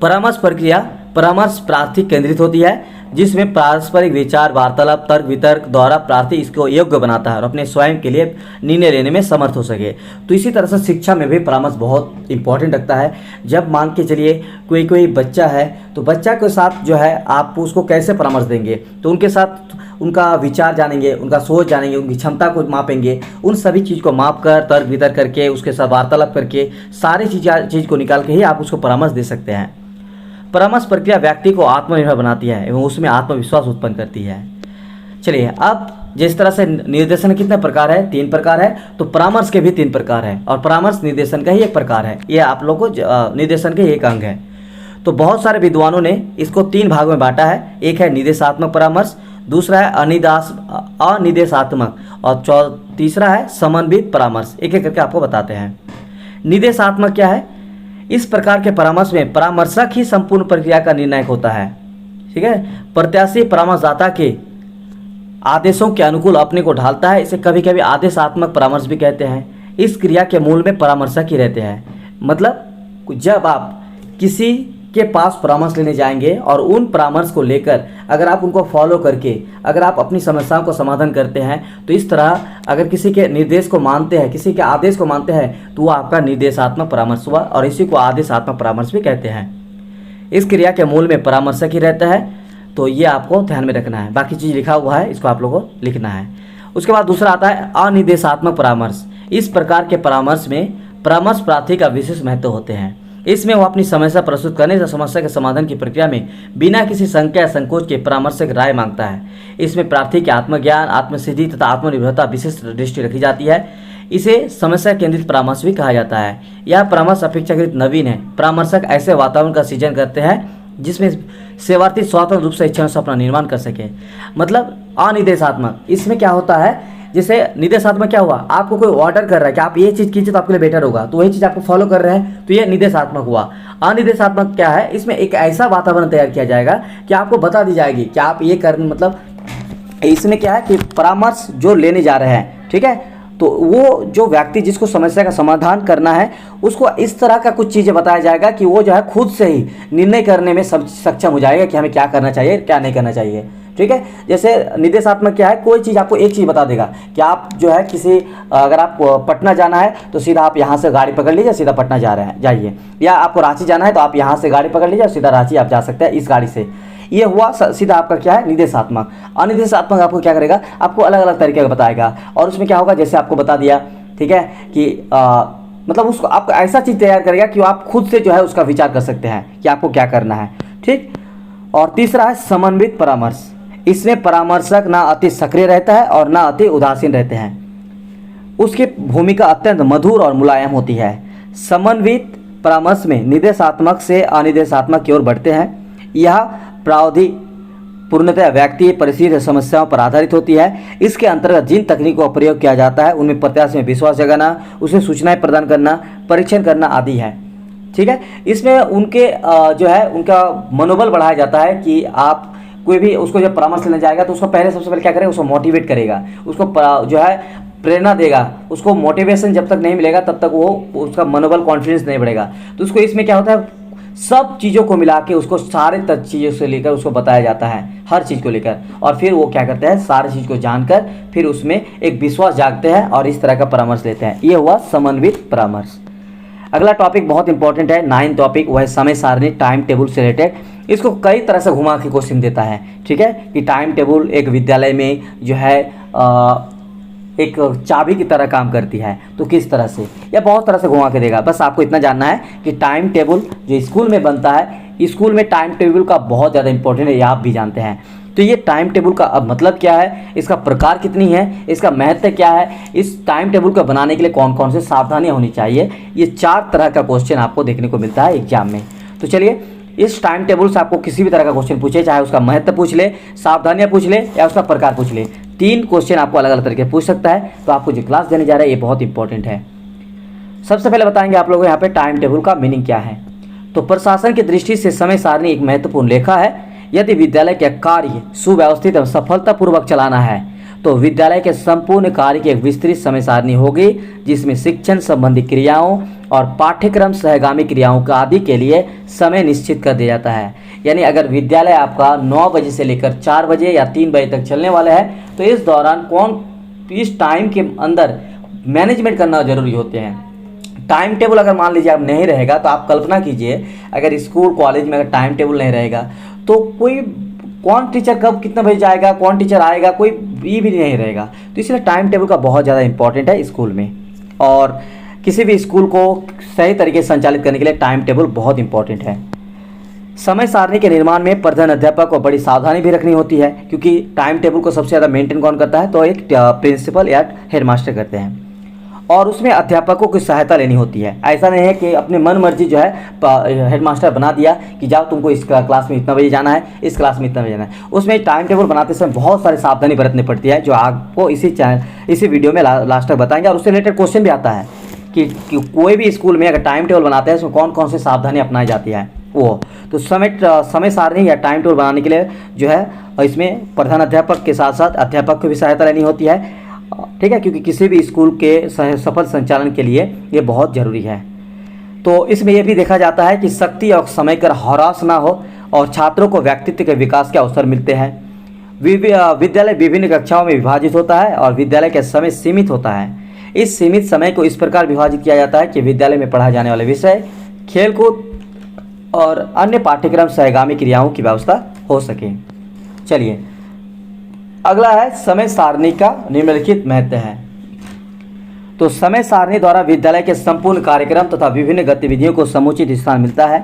परामर्श प्रक्रिया परामर्श प्रार्थी केंद्रित होती है, जिसमें पारस्परिक विचार, वार्तालाप, तर्क वितर्क द्वारा प्रार्थी इसको योग्य बनाता है और अपने स्वयं के लिए निर्णय लेने में समर्थ हो सके। तो इसी तरह से शिक्षा में भी परामर्श बहुत इंपॉर्टेंट रखता है। जब मान के चलिए कोई बच्चा है, तो बच्चा के साथ जो है आप उसको कैसे परामर्श देंगे, तो उनके साथ उनका विचार जानेंगे, उनका सोच जानेंगे, उनकी क्षमता को मापेंगे, उन सभी चीज़ को माप कर तर्क वितर्क करके उसके साथ वार्तालाप करके सारी चीज़ को निकाल के ही आप उसको परामर्श दे सकते हैं। परामर्श प्रक्रिया व्यक्ति को आत्मनिर्भर बनाती है एवं उसमें आत्मविश्वास उत्पन्न करती है। चलिए, अब जिस तरह से निर्देशन के कितने प्रकार है? 3 प्रकार है। तो परामर्श के भी 3 प्रकार है और परामर्श निर्देशन का ही एक प्रकार है। ये आप लोग को निर्देशन के एक अंग है। तो बहुत सारे विद्वानों ने इसको 3 भागों में बांटा है। एक है निर्देशात्मक परामर्श, दूसरा है अनिर्देशात्मक और तीसरा है समन्वित परामर्श। एक एक करके आपको बताते हैं। निर्देशात्मक क्या है? इस प्रकार के परामर्श में परामर्शक ही संपूर्ण प्रक्रिया का निर्णायक होता है, ठीक है। प्रत्याशी परामर्शदाता के आदेशों के अनुकूल अपने को ढालता है। इसे कभी कभी आदेशात्मक परामर्श भी कहते हैं। इस क्रिया के मूल में परामर्शक ही रहते हैं। मतलब जब आप किसी के पास परामर्श लेने जाएंगे और उन परामर्श को लेकर अगर आप उनको फॉलो करके अगर आप अपनी समस्याओं को समाधान करते हैं, तो इस तरह अगर किसी के निर्देश को मानते हैं, किसी के आदेश को मानते हैं, तो वो आपका निर्देशात्मक परामर्श हुआ और इसी को आदेशात्मक परामर्श भी कहते हैं। इस क्रिया के मूल में परामर्शक ही रहता है, तो ये आपको ध्यान में रखना है। बाकी चीज़ लिखा हुआ है, इसको आप लोगों को लिखना है। उसके बाद दूसरा आता है अनिर्देशात्मक परामर्श। इस प्रकार के परामर्श में परामर्श प्रार्थी का विशेष महत्व होते हैं। इसमें वो अपनी समस्या प्रस्तुत करने से समस्या के समाधान की प्रक्रिया में बिना किसी शंका या संकोच के परामर्शक राय मांगता है। इसमें प्रार्थी के आत्मज्ञान, आत्मसिद्धि तथा आत्मनिर्भरता विशेष दृष्टि रखी जाती है। इसे समस्या केंद्रित परामर्श भी कहा जाता है। यह परामर्श अपेक्षाकृत नवीन है। परामर्शक ऐसे वातावरण का सृजन करते हैं जिसमें सेवार्थी स्वतंत्र रूप से इच्छा से अपना निर्माण कर सके। मतलब अनिर्देशात्मक, इसमें क्या होता है, जैसे निर्देशात्मक क्या हुआ, आपको कोई ऑर्डर कर रहा है कि आप ये चीज़ कीजिए तो आपके लिए बेटर होगा, तो वही चीज़ आपको फॉलो कर रहे हैं, तो ये निर्देशात्मक हुआ। अनिर्देशात्मक क्या है, इसमें एक ऐसा वातावरण तैयार किया जाएगा कि आपको बता दी जाएगी कि आप ये कर, मतलब इसमें क्या है कि परामर्श जो लेने जा रहे हैं, ठीक है, तो वो जो व्यक्ति जिसको समस्या का समाधान करना है उसको इस तरह का कुछ चीज़ें बताया जाएगा कि वो जो है खुद से ही निर्णय करने में सक्षम हो जाएगा कि हमें क्या करना चाहिए, क्या नहीं करना चाहिए, ठीक है। जैसे निर्देशात्मक क्या है, कोई चीज़ आपको एक चीज़ बता देगा कि आप जो है किसी, अगर आप पटना जाना है तो सीधा आप यहाँ से गाड़ी पकड़ लीजिए, सीधा पटना जाइए, या आपको रांची जाना है तो आप यहाँ से गाड़ी पकड़ लीजिए, सीधा रांची आप जा सकते हैं इस गाड़ी से। ये हुआ सीधा आपका क्या है, निर्देशात्मक। अनिर्देशात्मक आपको क्या करेगा, आपको अलग अलग तरीके का बताएगा और उसमें क्या होगा, जैसे आपको बता दिया, ठीक है, कि मतलब उसको आपको ऐसा चीज़ तैयार करेगा कि आप खुद से जो है उसका विचार कर सकते हैं कि आपको क्या करना है, ठीक। और तीसरा है समन्वित परामर्श। इसमें परामर्शक ना अति सक्रिय रहता है और ना अति उदासीन रहते हैं। उसकी भूमिका अत्यंत मधुर और मुलायम होती है। समन्वित परामर्श में निर्देशात्मक से अनिर्देशात्मक की ओर बढ़ते हैं। यह प्रावधि पूर्णतः व्यक्ति परिस्थिति समस्याओं पर आधारित होती है। इसके अंतर्गत जिन तकनीकों का प्रयोग किया जाता है उनमें प्रत्याशी में विश्वास जगाना, उसे सूचनाएं प्रदान करना, परीक्षण करना आदि है, ठीक है। इसमें उनके जो है उनका मनोबल बढ़ाया जाता है कि आप कोई भी उसको जब परामर्श लेने जाएगा तो उसको पहले सबसे पहले क्या करेगा, उसको मोटिवेट करेगा, उसको जो है प्रेरणा देगा, उसको मोटिवेशन जब तक नहीं मिलेगा तब तक वो उसका मनोबल कॉन्फिडेंस नहीं बढ़ेगा। तो उसको इसमें क्या होता है, सब चीज़ों को मिला के उसको सारे चीज़ों से लेकर उसको बताया जाता है, हर चीज़ को लेकर, और फिर वो क्या करते हैं, सारी चीज़ को जानकर फिर उसमें एक विश्वास जागते हैं और इस तरह का परामर्श लेते हैं। ये हुआ समन्वित परामर्श। अगला टॉपिक बहुत इंपॉर्टेंट है, 9 टॉपिक, वह समय सारणी, टाइम टेबल से रिलेटेड। इसको कई तरह से घुमा के क्वेश्चन देता है, ठीक है, कि टाइम टेबल एक विद्यालय में जो है एक चाबी की तरह काम करती है, तो किस तरह से, या बहुत तरह से घुमा के देगा। बस आपको इतना जानना है कि टाइम टेबल जो स्कूल में बनता है, स्कूल में टाइम टेबल का बहुत ज़्यादा इंपॉर्टेंट है, ये आप भी जानते हैं। तो ये टाइम टेबल का अब मतलब क्या है, इसका प्रकार कितनी है, इसका महत्व क्या है, इस टाइम टेबल को बनाने के लिए कौन कौन से सावधानियाँ होनी चाहिए, ये 4 तरह का क्वेश्चन आपको देखने को मिलता है एग्जाम में। तो चलिए, इस टाइम टेबल से आपको किसी भी तरह का क्वेश्चन पूछे, चाहे उसका महत्व पूछ ले, सावधानियाँ पूछ ले, या उसका प्रकार पूछ ले, 3 क्वेश्चन आपको अलग अलग तरीके पूछ सकता है। तो आपको जो क्लास देने जा रहा है ये बहुत इंपॉर्टेंट है। सबसे पहले बताएंगे आप लोगों को यहाँ पे टाइम टेबल का मीनिंग क्या है। तो प्रशासन की दृष्टि से समय सारणी एक महत्वपूर्ण लेखा है। यदि विद्यालय के कार्य सुव्यवस्थित एवं सफलतापूर्वक चलाना है तो विद्यालय के संपूर्ण कार्य की एक विस्तृत समय सारणी होगी, जिसमें शिक्षण संबंधी क्रियाओं और पाठ्यक्रम सहगामी क्रियाओं का आदि के लिए समय निश्चित कर दिया जाता है। यानी अगर विद्यालय आपका 9 बजे से लेकर 4 बजे या 3 बजे तक चलने वाला है, तो इस दौरान इस टाइम के अंदर मैनेजमेंट करना जरूरी होते हैं। टाइम टेबल अगर मान लीजिए आप नहीं रहेगा, तो आप कल्पना कीजिए, अगर स्कूल कॉलेज में अगर टाइम टेबल नहीं रहेगा तो कौन टीचर कब कितना बजे जाएगा, कौन टीचर आएगा, कोई भी नहीं रहेगा। तो इसलिए टाइम टेबल का बहुत ज़्यादा इंपॉर्टेंट है स्कूल में, और किसी भी स्कूल को सही तरीके से संचालित करने के लिए टाइम टेबल बहुत इंपॉर्टेंट है। समय सारणी के निर्माण में प्रधान अध्यापक को बड़ी सावधानी भी रखनी होती है, क्योंकि टाइम टेबल को सबसे ज़्यादा मेंटेन कौन करता है, तो एक प्रिंसिपल या हेडमास्टर करते हैं, और उसमें अध्यापकों की सहायता लेनी होती है। ऐसा नहीं है कि अपने मन मर्जी जो है हेडमास्टर बना दिया कि जाओ तुमको इस क्लास में इतना बजे जाना है, इस क्लास में इतना बजे जाना है। उसमें टाइम टेबल बनाते समय बहुत सारी सावधानी बरतनी पड़ती है, जो आपको इसी वीडियो में लास्ट तक बताएंगे। और उससे रिलेटेड क्वेश्चन भी आता है कि कोई भी स्कूल में अगर टाइम टेबल बनाते हैं, उसमें कौन कौन से सावधानी अपनाई जाती है वो। तो समय सारणी या टाइम टेबल बनाने के लिए जो है इसमें प्रधान अध्यापक के साथ साथ अध्यापक की भी सहायता लेनी होती है, ठीक है, क्योंकि किसी भी स्कूल के सफल संचालन के लिए ये बहुत ज़रूरी है। तो इसमें यह भी देखा जाता है कि शक्ति और समय का ह्रास ना हो और छात्रों को व्यक्तित्व के विकास के अवसर मिलते हैं। विद्यालय विभिन्न कक्षाओं में विभाजित होता है और विद्यालय का समय सीमित होता है। इस सीमित समय को इस प्रकार विभाजित किया जाता है कि विद्यालय में पढ़ाए जाने वाले विषय, खेलकूद और अन्य पाठ्यक्रम सहगामी क्रियाओं की व्यवस्था हो सके। चलिए, अगला है समय सारणी का निम्नलिखित महत्व है। तो समय सारणी द्वारा विद्यालय के संपूर्ण कार्यक्रम तथा विभिन्न गतिविधियों को समुचित स्थान मिलता है,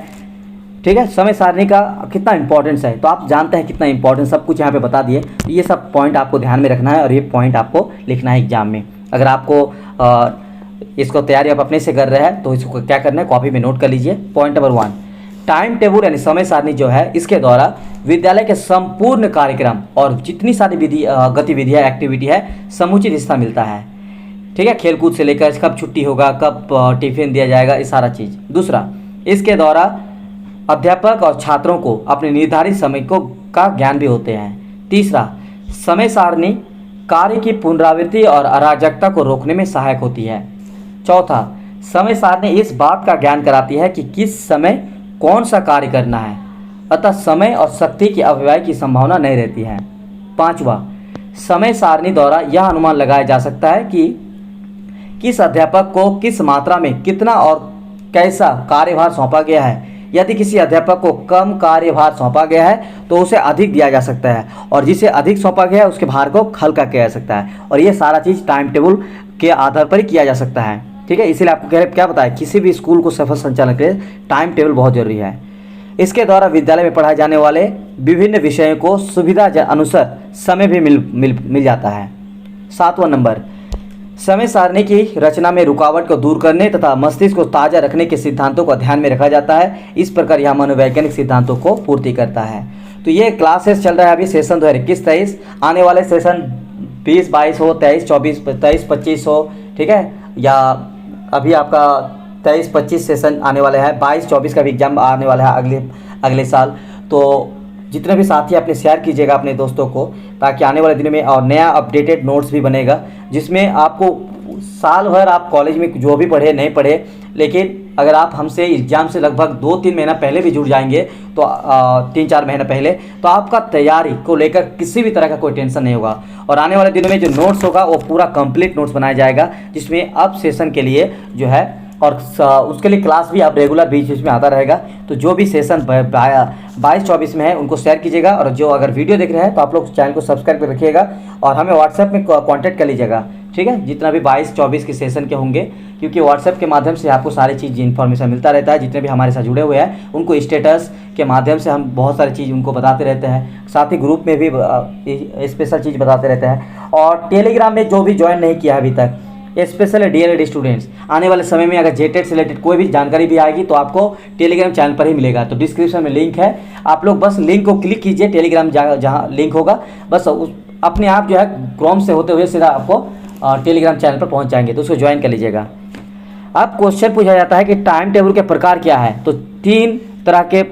ठीक है। समय सारणी का कितना इंपॉर्टेंस है, तो आप जानते हैं कितना इंपॉर्टेंस, सब कुछ यहाँ पे बता दिए। ये सब पॉइंट आपको ध्यान में रखना है और ये पॉइंट आपको लिखना है एग्जाम में। अगर आपको इसको तैयारी आप अपने से कर रहे हैं तो इसको क्या करना है, कॉपी में नोट कर लीजिए। पॉइंट नंबर 1, टाइम टेबल यानी समय सारणी जो है, इसके द्वारा विद्यालय के संपूर्ण कार्यक्रम और जितनी सारी गतिविधियाँ एक्टिविटी है समुचित स्थान मिलता है, ठीक है। खेलकूद से लेकर कब छुट्टी होगा, कब टिफिन दिया जाएगा, ये सारा चीज़। दूसरा, इसके द्वारा अध्यापक और छात्रों को अपने निर्धारित समय का ज्ञान भी होते हैं। तीसरा, समय सारणी कार्य की पुनरावृत्ति और अराजकता को रोकने में सहायक होती है। चौथा, समय सारणी इस बात का ज्ञान कराती है कि किस समय कौन सा कार्य करना है, अतः समय और शक्ति की अपव्यय की संभावना नहीं रहती है। पांचवा, समय सारणी द्वारा यह अनुमान लगाया जा सकता है कि किस अध्यापक को किस मात्रा में कितना और कैसा कार्यभार सौंपा गया है। यदि किसी अध्यापक को कम कार्यभार सौंपा गया है तो उसे अधिक दिया जा सकता है, और जिसे अधिक सौंपा गया है उसके भार को हल्का किया जा सकता है। और ये सारा चीज़ टाइम टेबल के आधार पर ही किया जा सकता है, ठीक है। इसीलिए आपको क्या बताया, किसी भी स्कूल को सफल संचालन के लिए टाइम टेबल बहुत जरूरी है। इसके द्वारा विद्यालय में पढ़ाए जाने वाले विभिन्न विषयों को सुविधा अनुसार समय भी मिल जाता है। 7वां नंबर, समय सारणी की रचना में रुकावट को दूर करने तथा मस्तिष्क को ताज़ा रखने के सिद्धांतों को ध्यान में रखा जाता है। इस प्रकार यह मनोवैज्ञानिक सिद्धांतों को पूर्ति करता है। तो ये क्लासेस चल रहा है अभी, सेशन 2021-23, आने वाले सेशन 20-22 हो, 23-24, 23-25 हो, ठीक है, या अभी आपका 23-25 सेशन आने वाले हैं, 22-24 का भी एग्जाम आने वाला है अगले साल। तो जितने भी साथी अपने शेयर कीजिएगा अपने दोस्तों को, ताकि आने वाले दिनों में और नया अपडेटेड नोट्स भी बनेगा, जिसमें आपको साल भर आप कॉलेज में जो भी पढ़े नहीं पढ़े, लेकिन अगर आप हमसे एग्ज़ाम से लगभग 2-3 महीना पहले भी जुड़ जाएंगे, तो 3-4 महीना पहले, तो आपका तैयारी को लेकर किसी भी तरह का कोई टेंशन नहीं होगा। और आने वाले दिनों में जो नोट्स होगा वो पूरा कंप्लीट नोट्स बनाया जाएगा, जिसमें अब सेशन के लिए जो है और उसके लिए क्लास भी अब रेगुलर बीच बीच में आता रहेगा। तो जो भी सेशन 22-24 में है उनको शेयर कीजिएगा, और जो अगर वीडियो देख रहे हैं तो आप लोग चैनल को सब्सक्राइब कर रखिएगा और हमें व्हाट्सएप में कांटेक्ट कर लीजिएगा, ठीक है, जितना भी 22-24 के सेशन के होंगे, क्योंकि व्हाट्सएप के माध्यम से आपको सारी चीज़ इन्फॉर्मेशन मिलता रहता है। जितने भी हमारे साथ जुड़े हुए हैं उनको स्टेटस के माध्यम से हम बहुत सारी चीज़ उनको बताते रहते हैं, साथ ही ग्रुप में भी स्पेशल चीज़ बताते रहते हैं। और टेलीग्राम में जो भी ज्वाइन नहीं किया है अभी तक, स्पेशल डीएलएड स्टूडेंट्स, आने वाले समय में अगर जेटेड से रिलेटेड कोई भी जानकारी भी आएगी तो आपको टेलीग्राम चैनल पर ही मिलेगा। तो डिस्क्रिप्शन में लिंक है, आप लोग बस लिंक को क्लिक कीजिए, टेलीग्राम जहाँ लिंक होगा बस अपने आप जो है क्रोम से होते हुए सीधा आपको टेलीग्राम चैनल पर पहुँच जाएंगे, तो उसको ज्वाइन कर लीजिएगा। अब क्वेश्चन पूछा जाता है कि टाइम टेबल के प्रकार क्या है, तो 3 तरह के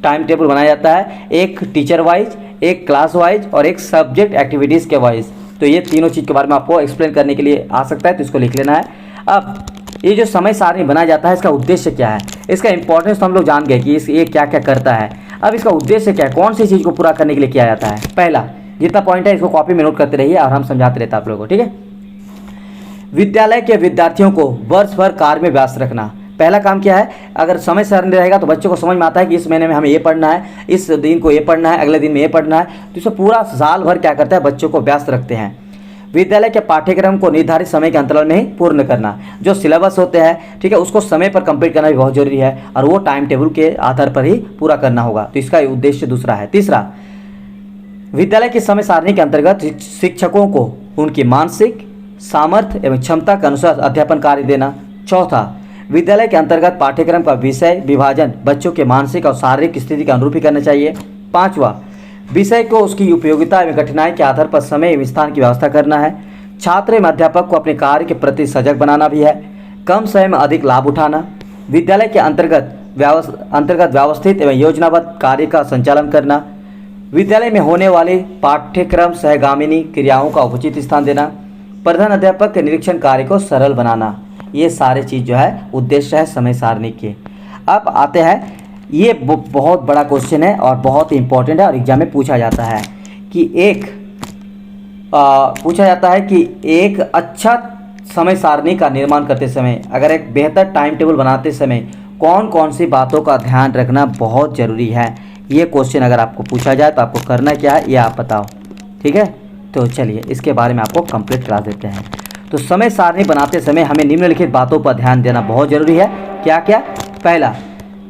टाइम टेबल बनाया जाता है, एक टीचर वाइज, एक क्लास वाइज और एक सब्जेक्ट एक्टिविटीज़ के वाइज। तो ये तीनों चीज़ के बारे में आपको एक्सप्लेन करने के लिए आ सकता है, तो इसको लिख लेना है। अब ये जो समय सारणी बनाया जाता है इसका उद्देश्य क्या है, इसका इंपॉर्टेंस तो हम लोग जान गए कि ये क्या क्या करता है। अब इसका उद्देश्य क्या है, कौन सी चीज़ को पूरा करने के लिए किया जाता है। पहला जितना पॉइंट है इसको कॉपी में नोट करते रहिए और हम समझाते रहते हैं आप लोगों को, ठीक है। विद्यालय के विद्यार्थियों को वर्ष भर कार्य में व्यस्त रखना। पहला काम क्या है, अगर समय सारणी रहेगा तो बच्चों को समझ में आता है कि इस महीने में हमें ये पढ़ना है, इस दिन को ये पढ़ना है, अगले दिन में ये पढ़ना है। तो इसे पूरा साल भर क्या करता है, बच्चों को व्यस्त रखते हैं। विद्यालय के पाठ्यक्रम को निर्धारित समय के अंतराल में ही पूर्ण करना, जो सिलेबस होते हैं, ठीक है, उसको समय पर कंप्लीट करना भी बहुत जरूरी है, और वो टाइम टेबल के आधार पर ही पूरा करना होगा। तो इसका उद्देश्य दूसरा है। तीसरा, विद्यालय की समय सारणी के अंतर्गत शिक्षकों को उनकी मानसिक सामर्थ्य एवं क्षमता के अनुसार अध्यापन कार्य देना। चौथा, विद्यालय के अंतर्गत पाठ्यक्रम का विषय विभाजन बच्चों के मानसिक और शारीरिक स्थिति के अनुरूप ही करना चाहिए। पांचवा, विषय को उसकी उपयोगिता एवं कठिनाई के आधार पर समय एवं स्थान की व्यवस्था करना है। छात्र एवं अध्यापक को अपने कार्य के प्रति सजग बनाना भी है। कम समय में अधिक लाभ उठाना। विद्यालय के अंतर्गत व्यवस्थित एवं योजनाबद्ध कार्य का संचालन करना। विद्यालय में होने वाले पाठ्यक्रम सहगामिनी क्रियाओं का उचित स्थान देना। प्रधान अध्यापक के निरीक्षण कार्य को सरल बनाना। ये सारे चीज़ जो है उद्देश्य है समय सारणी के। अब आते हैं, ये बहुत बड़ा क्वेश्चन है और बहुत इंपॉर्टेंट है और एग्जाम में पूछा जाता है कि एक अच्छा समय सारणी का निर्माण करते समय, अगर एक बेहतर टाइम टेबल बनाते समय कौन कौन सी बातों का ध्यान रखना बहुत ज़रूरी है। ये क्वेश्चन अगर आपको पूछा जाए तो आपको करना क्या है ये आप बताओ, ठीक है। तो चलिए इसके बारे में आपको कंप्लीट करा देते हैं। तो समय सारणी बनाते समय हमें निम्नलिखित बातों पर ध्यान देना बहुत ज़रूरी है। क्या क्या? पहला,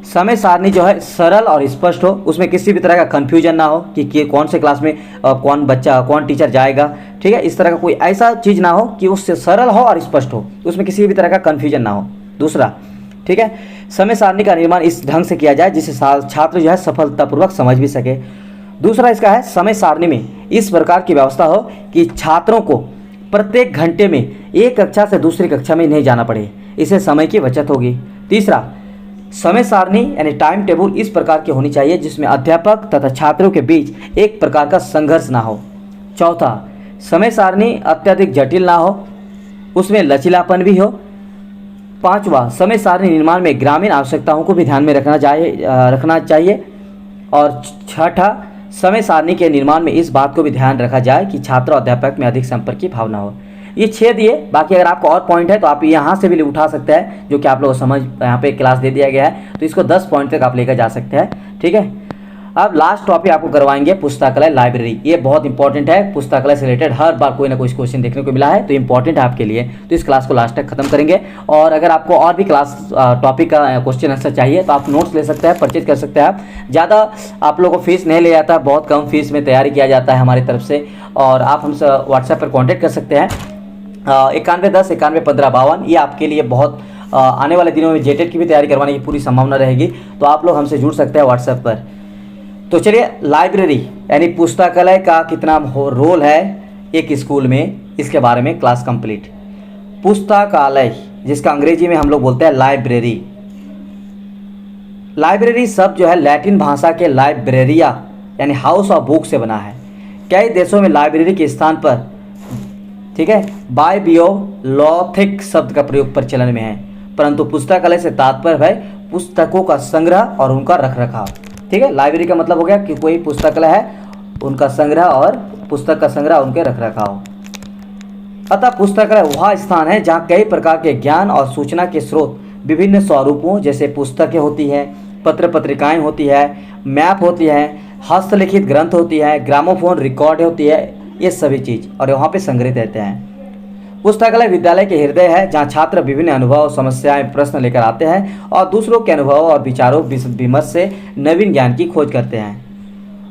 समय सारणी जो है सरल और स्पष्ट हो, उसमें किसी भी तरह का कन्फ्यूजन ना हो कि कौन से क्लास में कौन बच्चा कौन टीचर जाएगा, ठीक है। इस तरह का कोई ऐसा चीज़ ना हो कि उससे सरल हो और स्पष्ट हो, उसमें किसी भी तरह का कन्फ्यूजन ना हो। दूसरा, ठीक है, समय सारणी का निर्माण इस ढंग से किया जाए जिससे छात्र जो है सफलतापूर्वक समझ भी सके। दूसरा इसका है, समय सारणी में इस प्रकार की व्यवस्था हो कि छात्रों को प्रत्येक घंटे में एक कक्षा से दूसरी कक्षा में नहीं जाना पड़े, इससे समय की बचत होगी। तीसरा, समय सारणी यानी टाइम टेबल इस प्रकार की होनी चाहिए जिसमें अध्यापक तथा छात्रों के बीच एक प्रकार का संघर्ष ना हो। चौथा, समय सारणी अत्यधिक जटिल ना हो, उसमें लचीलापन भी हो। पांचवा, समय सारणी निर्माण में ग्रामीण आवश्यकताओं को भी ध्यान में रखना चाहिए। और छठा, समय सारणी के निर्माण में इस बात को भी ध्यान रखा जाए कि छात्र और अध्यापक में अधिक संपर्क की भावना हो। ये 6 दिए, बाकी अगर आपको और पॉइंट है तो आप यहाँ से भी उठा सकते हैं, जो कि आप लोगों को समझ यहाँ पे क्लास दे दिया गया है, तो इसको 10 पॉइंट तक आप लेकर जा सकते हैं, ठीक है। अब लास्ट टॉपिक आपको करवाएंगे पुस्तकालय लाइब्रेरी। ये बहुत इंपॉर्टेंट है, पुस्तकालय से रिलेटेड हर बार कोई ना कोई क्वेश्चन देखने को मिला है, तो इंपॉर्टेंट है आपके लिए। तो इस क्लास को लास्ट तक खत्म करेंगे, और अगर आपको और भी क्लास टॉपिक का क्वेश्चन आंसर चाहिए तो आप नोट्स ले सकते हैं, परचेज कर सकते हैं। आप ज़्यादा आप लोगों को फीस नहीं ले जाता, बहुत कम फीस में तैयारी किया जाता है हमारी तरफ से, और आप हमसे व्हाट्सएप पर कॉन्टैक्ट कर सकते हैं 9110 91 15 52। ये आपके लिए बहुत आने वाले दिनों में जेटेट की भी तैयारी करवाने की पूरी संभावना रहेगी, तो आप लोग हमसे जुड़ सकते हैं व्हाट्सएप पर। तो चलिए, लाइब्रेरी यानी पुस्तकालय का कितना रोल है एक स्कूल में, इसके बारे में क्लास कंप्लीट। पुस्तकालय, जिसका अंग्रेजी में हम लोग बोलते हैं लाइब्रेरी। लाइब्रेरी शब्द जो है लैटिन भाषा के लाइब्रेरिया यानी हाउस ऑफ बुक से बना है। कई देशों में लाइब्रेरी के स्थान पर, ठीक है, बाइबियोलॉथिक शब्द का प्रयोग प्रचलन में है, परंतु पुस्तकालय से तात्पर्य है पुस्तकों का संग्रह और उनका रखरखाव। ठीक है, लाइब्रेरी का मतलब हो गया कि कोई पुस्तकालय है, उनका संग्रह और पुस्तक का संग्रह, उनके रखरखाव। अतः पुस्तकालय वह स्थान है जहाँ कई प्रकार के ज्ञान और सूचना के स्रोत विभिन्न स्वरूपों जैसे पुस्तकें होती है, पत्र पत्रिकाएं होती है, मैप होती है, हस्तलिखित ग्रंथ होती है, ग्रामोफोन रिकॉर्ड होती है, ये सभी चीज़ और वहाँ पे संग्रहित रहते हैं। पुस्तकालय विद्यालय के हृदय है जहाँ छात्र विभिन्न अनुभव, समस्याएं, प्रश्न लेकर आते हैं और दूसरों के अनुभव और विचारों विमर्श से नवीन ज्ञान की खोज करते हैं।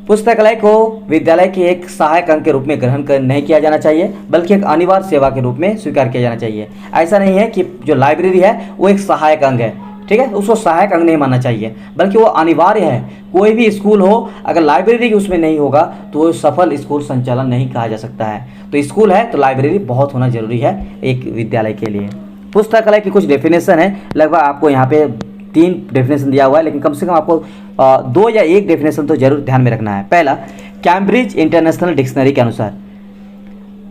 पुस्तकालय को विद्यालय के एक सहायक अंग के रूप में ग्रहण कर नहीं किया जाना चाहिए, बल्कि एक अनिवार्य सेवा के रूप में स्वीकार किया जाना चाहिए। ऐसा नहीं है कि जो लाइब्रेरी है वो एक सहायक अंग है, ठीक है, उसको सहायक अंग नहीं मानना चाहिए, बल्कि वो अनिवार्य है। कोई भी स्कूल हो, अगर लाइब्रेरी उसमें नहीं होगा तो वो सफल स्कूल संचालन नहीं कहा जा सकता है। तो स्कूल है तो लाइब्रेरी बहुत होना जरूरी है एक विद्यालय के लिए। पुस्तकालय की कुछ डेफिनेशन है, लगभग आपको यहाँ पे 3 डेफिनेशन दिया हुआ है, लेकिन कम से कम आपको 2 या 1 डेफिनेशन तो जरूर ध्यान में रखना है। पहला, कैम्ब्रिज इंटरनेशनल डिक्शनरी के अनुसार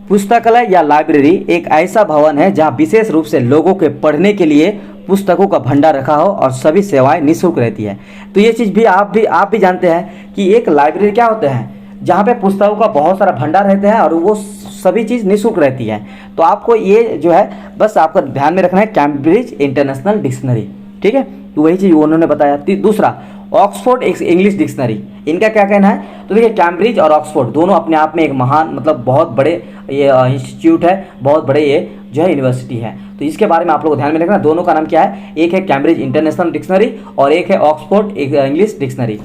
पुस्तकालय या लाइब्रेरी एक ऐसा भवन है जहाँ विशेष रूप से लोगों के पढ़ने के लिए पुस्तकों का भंडार रखा हो और सभी सेवाएं निःशुल्क रहती है। तो ये चीज़ भी आप भी जानते हैं कि एक लाइब्रेरी क्या होते हैं, जहाँ पे पुस्तकों का बहुत सारा भंडार रहते हैं और वो सभी चीज़ निःशुल्क रहती है। तो आपको ये जो है बस आपका ध्यान में रखना है, कैम्ब्रिज इंटरनेशनल डिक्शनरी, ठीक है, तो वही चीज़ उन्होंने बताया। दूसरा, ऑक्सफोर्ड इंग्लिश डिक्शनरी, इनका क्या कहना है, तो देखिए कैम्ब्रिज और ऑक्सफोर्ड दोनों अपने आप में एक महान, मतलब बहुत बड़े ये इंस्टीट्यूट है, बहुत बड़े ये जो है यूनिवर्सिटी है। तो इसके बारे में आप लोग ध्यान में रखना, दोनों का नाम क्या है, एक है कैम्ब्रिज इंटरनेशनल डिक्शनरी और एक है ऑक्सफोर्ड इंग्लिश डिक्शनरी।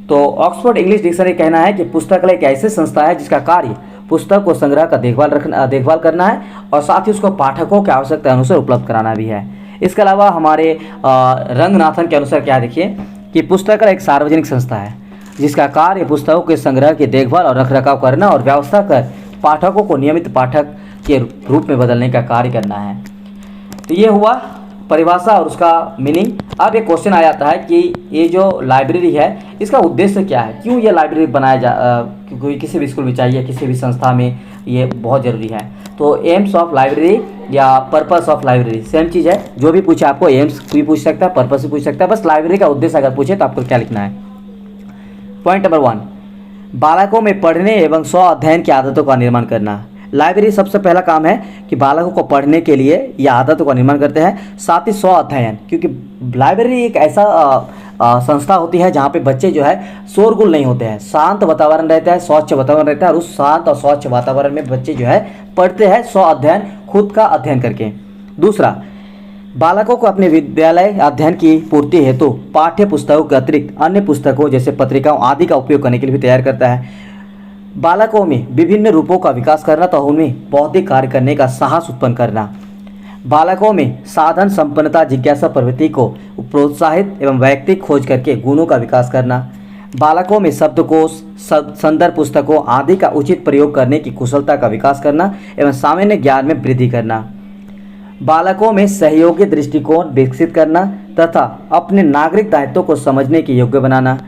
तो ऑक्सफोर्ड इंग्लिश डिक्शनरी कहना है कि पुस्तकालय एक ऐसी संस्था है जिसका कार्य पुस्तक को संग्रह का देखभाल करना है और साथ ही उसको पाठकों की आवश्यकता अनुसार उपलब्ध कराना भी है। इसके अलावा हमारे रंगनाथन के अनुसार क्या देखिए कि पुस्तकालय एक सार्वजनिक संस्था है जिसका कार्य पुस्तकों के संग्रह की देखभाल और रखरखाव करना और व्यवस्था कर पाठकों को नियमित पाठक के रूप में बदलने का कार्य करना है। तो ये हुआ परिभाषा और उसका मीनिंग। अब एक क्वेश्चन आ जाता है कि ये जो लाइब्रेरी है इसका उद्देश्य क्या है, क्यों ये लाइब्रेरी बनाया क्योंकि किसी भी स्कूल में चाहिए, किसी भी संस्था में ये बहुत ज़रूरी है। तो एम्स ऑफ लाइब्रेरी या पर्पस ऑफ लाइब्रेरी सेम चीज़ है, जो भी पूछे आपको एम्स भी पूछ सकता है, पर्पस भी पूछ सकता है, बस लाइब्रेरी का उद्देश्य अगर पूछे तो आपको क्या लिखना है। पॉइंट नंबर 1, बालकों में पढ़ने एवं स्व अध्ययन की आदतों का निर्माण करना। लाइब्रेरी सबसे पहला काम है कि बालकों को पढ़ने के लिए या आदतों का निर्माण करते हैं, साथ ही स्व अध्ययन, क्योंकि लाइब्रेरी एक ऐसा संस्था होती है जहाँ पे बच्चे जो है शोरगुल नहीं होते हैं, शांत वातावरण रहता है, स्वच्छ वातावरण रहता है और उस शांत और स्वच्छ वातावरण में बच्चे जो है पढ़ते हैं, स्व अध्ययन, खुद का अध्ययन करके। दूसरा, बालकों को अपने विद्यालय अध्ययन की पूर्ति हेतु पाठ्य पुस्तकों के अतिरिक्त अन्य पुस्तकों जैसे पत्रिकाओं आदि का उपयोग करने के लिए भी तैयार करता है। बालकों में विभिन्न रूपों का विकास करना तो उनमें बौद्धिक कार्य करने का साहस उत्पन्न करना। बालकों में साधन संपन्नता, जिज्ञासा प्रवृत्ति को प्रोत्साहित एवं वैयक्तिक खोज करके गुणों का विकास करना। बालकों में शब्दकोश, संदर्भ पुस्तकों आदि का उचित प्रयोग करने की कुशलता का विकास करना एवं सामान्य ज्ञान में वृद्धि करना। बालकों में सहयोगी दृष्टिकोण विकसित करना तथा अपने नागरिक दायित्वों को समझने के योग्य बनाना।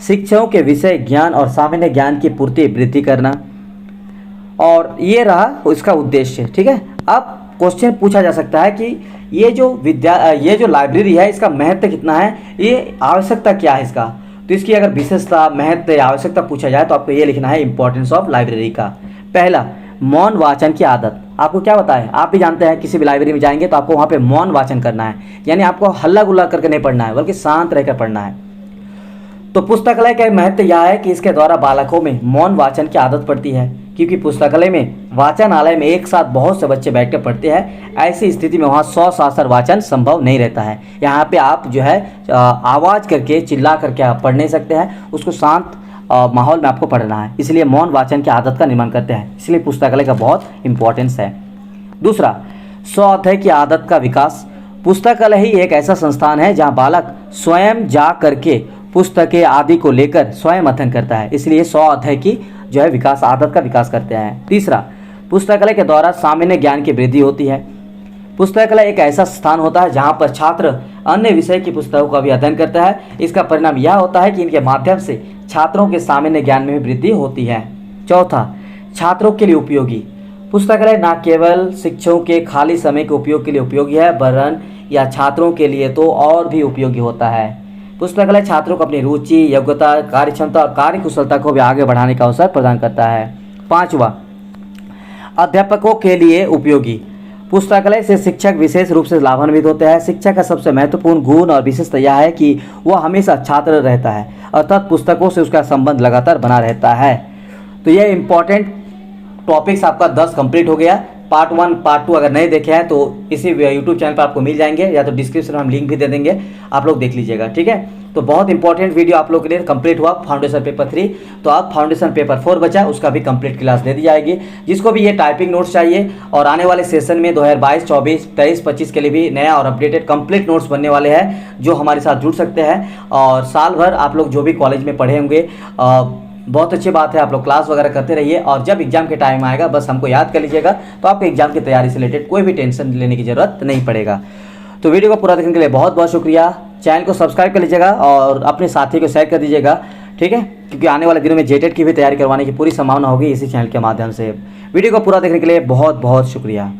शिक्षकों के विषय ज्ञान और सामान्य ज्ञान की पूर्ति वृद्धि करना। और ये रहा इसका उद्देश्य, ठीक है। अब क्वेश्चन पूछा जा सकता है कि ये जो लाइब्रेरी है इसका महत्व कितना है, ये आवश्यकता क्या है इसका। तो इसकी अगर विशेषता, महत्व या आवश्यकता पूछा जाए तो आपको ये लिखना है इंपॉर्टेंस ऑफ लाइब्रेरी का। पहला, मौन वाचन की आदत। आपको क्या बताएं, आप भी जानते हैं किसी भी लाइब्रेरी में जाएंगे तो आपको वहाँ पे मौन वाचन करना है, यानी आपको हल्ला गुल्ला करके नहीं पढ़ना है बल्कि शांत रहकर पढ़ना है। तो पुस्तकालय का महत्व यह है कि इसके द्वारा बालकों में मौन वाचन की आदत पड़ती है, क्योंकि पुस्तकालय में वाचनालय में एक साथ बहुत से बच्चे बैठकर पढ़ते हैं। ऐसी स्थिति में वहाँ स्वशासन वाचन संभव नहीं रहता है। यहाँ पे आप जो है आवाज़ करके, चिल्ला करके आप पढ़ नहीं सकते हैं, उसको शांत माहौल में आपको पढ़ना है, इसलिए मौन वाचन की आदत का निर्माण करते हैं, इसलिए पुस्तकालय का बहुत इंपॉर्टेंस है। दूसरा, स्व अध्ययन की आदत का विकास। पुस्तकालय ही एक ऐसा संस्थान है जहाँ बालक स्वयं जा करके पुस्तकें आदि को लेकर स्वयं अध्ययन करता है, इसलिए स्व अध्ययन की जो है विकास, आदत का विकास करते हैं। तीसरा, पुस्तकालय के द्वारा सामान्य ज्ञान की वृद्धि होती है। पुस्तकालय एक ऐसा स्थान होता है जहाँ पर छात्र अन्य विषय की पुस्तकों का भी अध्ययन करता है। इसका परिणाम यह होता है कि इनके माध्यम से छात्रों के सामान्य ज्ञान में भी वृद्धि होती है। चौथा, छात्रों के लिए उपयोगी। पुस्तकालय न केवल शिक्षकों के खाली समय के उपयोग के लिए उपयोगी है, वरन यह छात्रों के लिए तो और भी उपयोगी होता है। पुस्तकालय छात्रों को अपनी रुचि, योग्यता, कार्यक्षमता और कार्यकुशलता को भी आगे बढ़ाने का अवसर प्रदान करता है। पांचवा, अध्यापकों के लिए उपयोगी। पुस्तकालय से शिक्षक विशेष रूप से लाभान्वित होते हैं। शिक्षक का सबसे महत्वपूर्ण गुण और विशेषता यह है कि वह हमेशा छात्र रहता है, अर्थात पुस्तकों से उसका संबंध लगातार बना रहता है। तो ये इंपॉर्टेंट टॉपिक्स आपका 10 कंप्लीट हो गया। पार्ट 1 पार्ट 2 अगर नहीं देखे हैं तो इसी यूट्यूब चैनल पर आपको मिल जाएंगे, या तो डिस्क्रिप्शन में हम लिंक भी दे देंगे, आप लोग देख लीजिएगा, ठीक है। तो बहुत इंपॉर्टेंट वीडियो आप लोग के लिए कंप्लीट हुआ फाउंडेशन पेपर 3। तो अब फाउंडेशन पेपर 4 बचा, उसका भी कंप्लीट क्लास दे दी जाएगी। जिसको भी ये टाइपिंग नोट्स चाहिए और आने वाले सेशन में 2022, 24, 23, 25 के लिए भी नया और अपडेटेड कंप्लीट नोट्स बनने वाले हैं, जो हमारे साथ जुड़ सकते हैं। और साल भर आप लोग जो भी कॉलेज में पढ़े होंगे, बहुत अच्छी बात है, आप लोग क्लास वगैरह करते रहिए, और जब एग्जाम के टाइम आएगा बस हमको याद कर लीजिएगा, तो आपको एग्जाम की तैयारी से रिलेटेड कोई भी टेंशन लेने की ज़रूरत नहीं पड़ेगा। तो वीडियो को पूरा देखने के लिए बहुत बहुत शुक्रिया। चैनल को सब्सक्राइब कर लीजिएगा और अपने साथी को शेयर कर दीजिएगा, ठीक है, क्योंकि आने वाले दिनों में जेटेट की भी तैयारी करवाने की पूरी संभावना होगी इसी चैनल के माध्यम से। वीडियो को पूरा देखने के लिए बहुत बहुत शुक्रिया।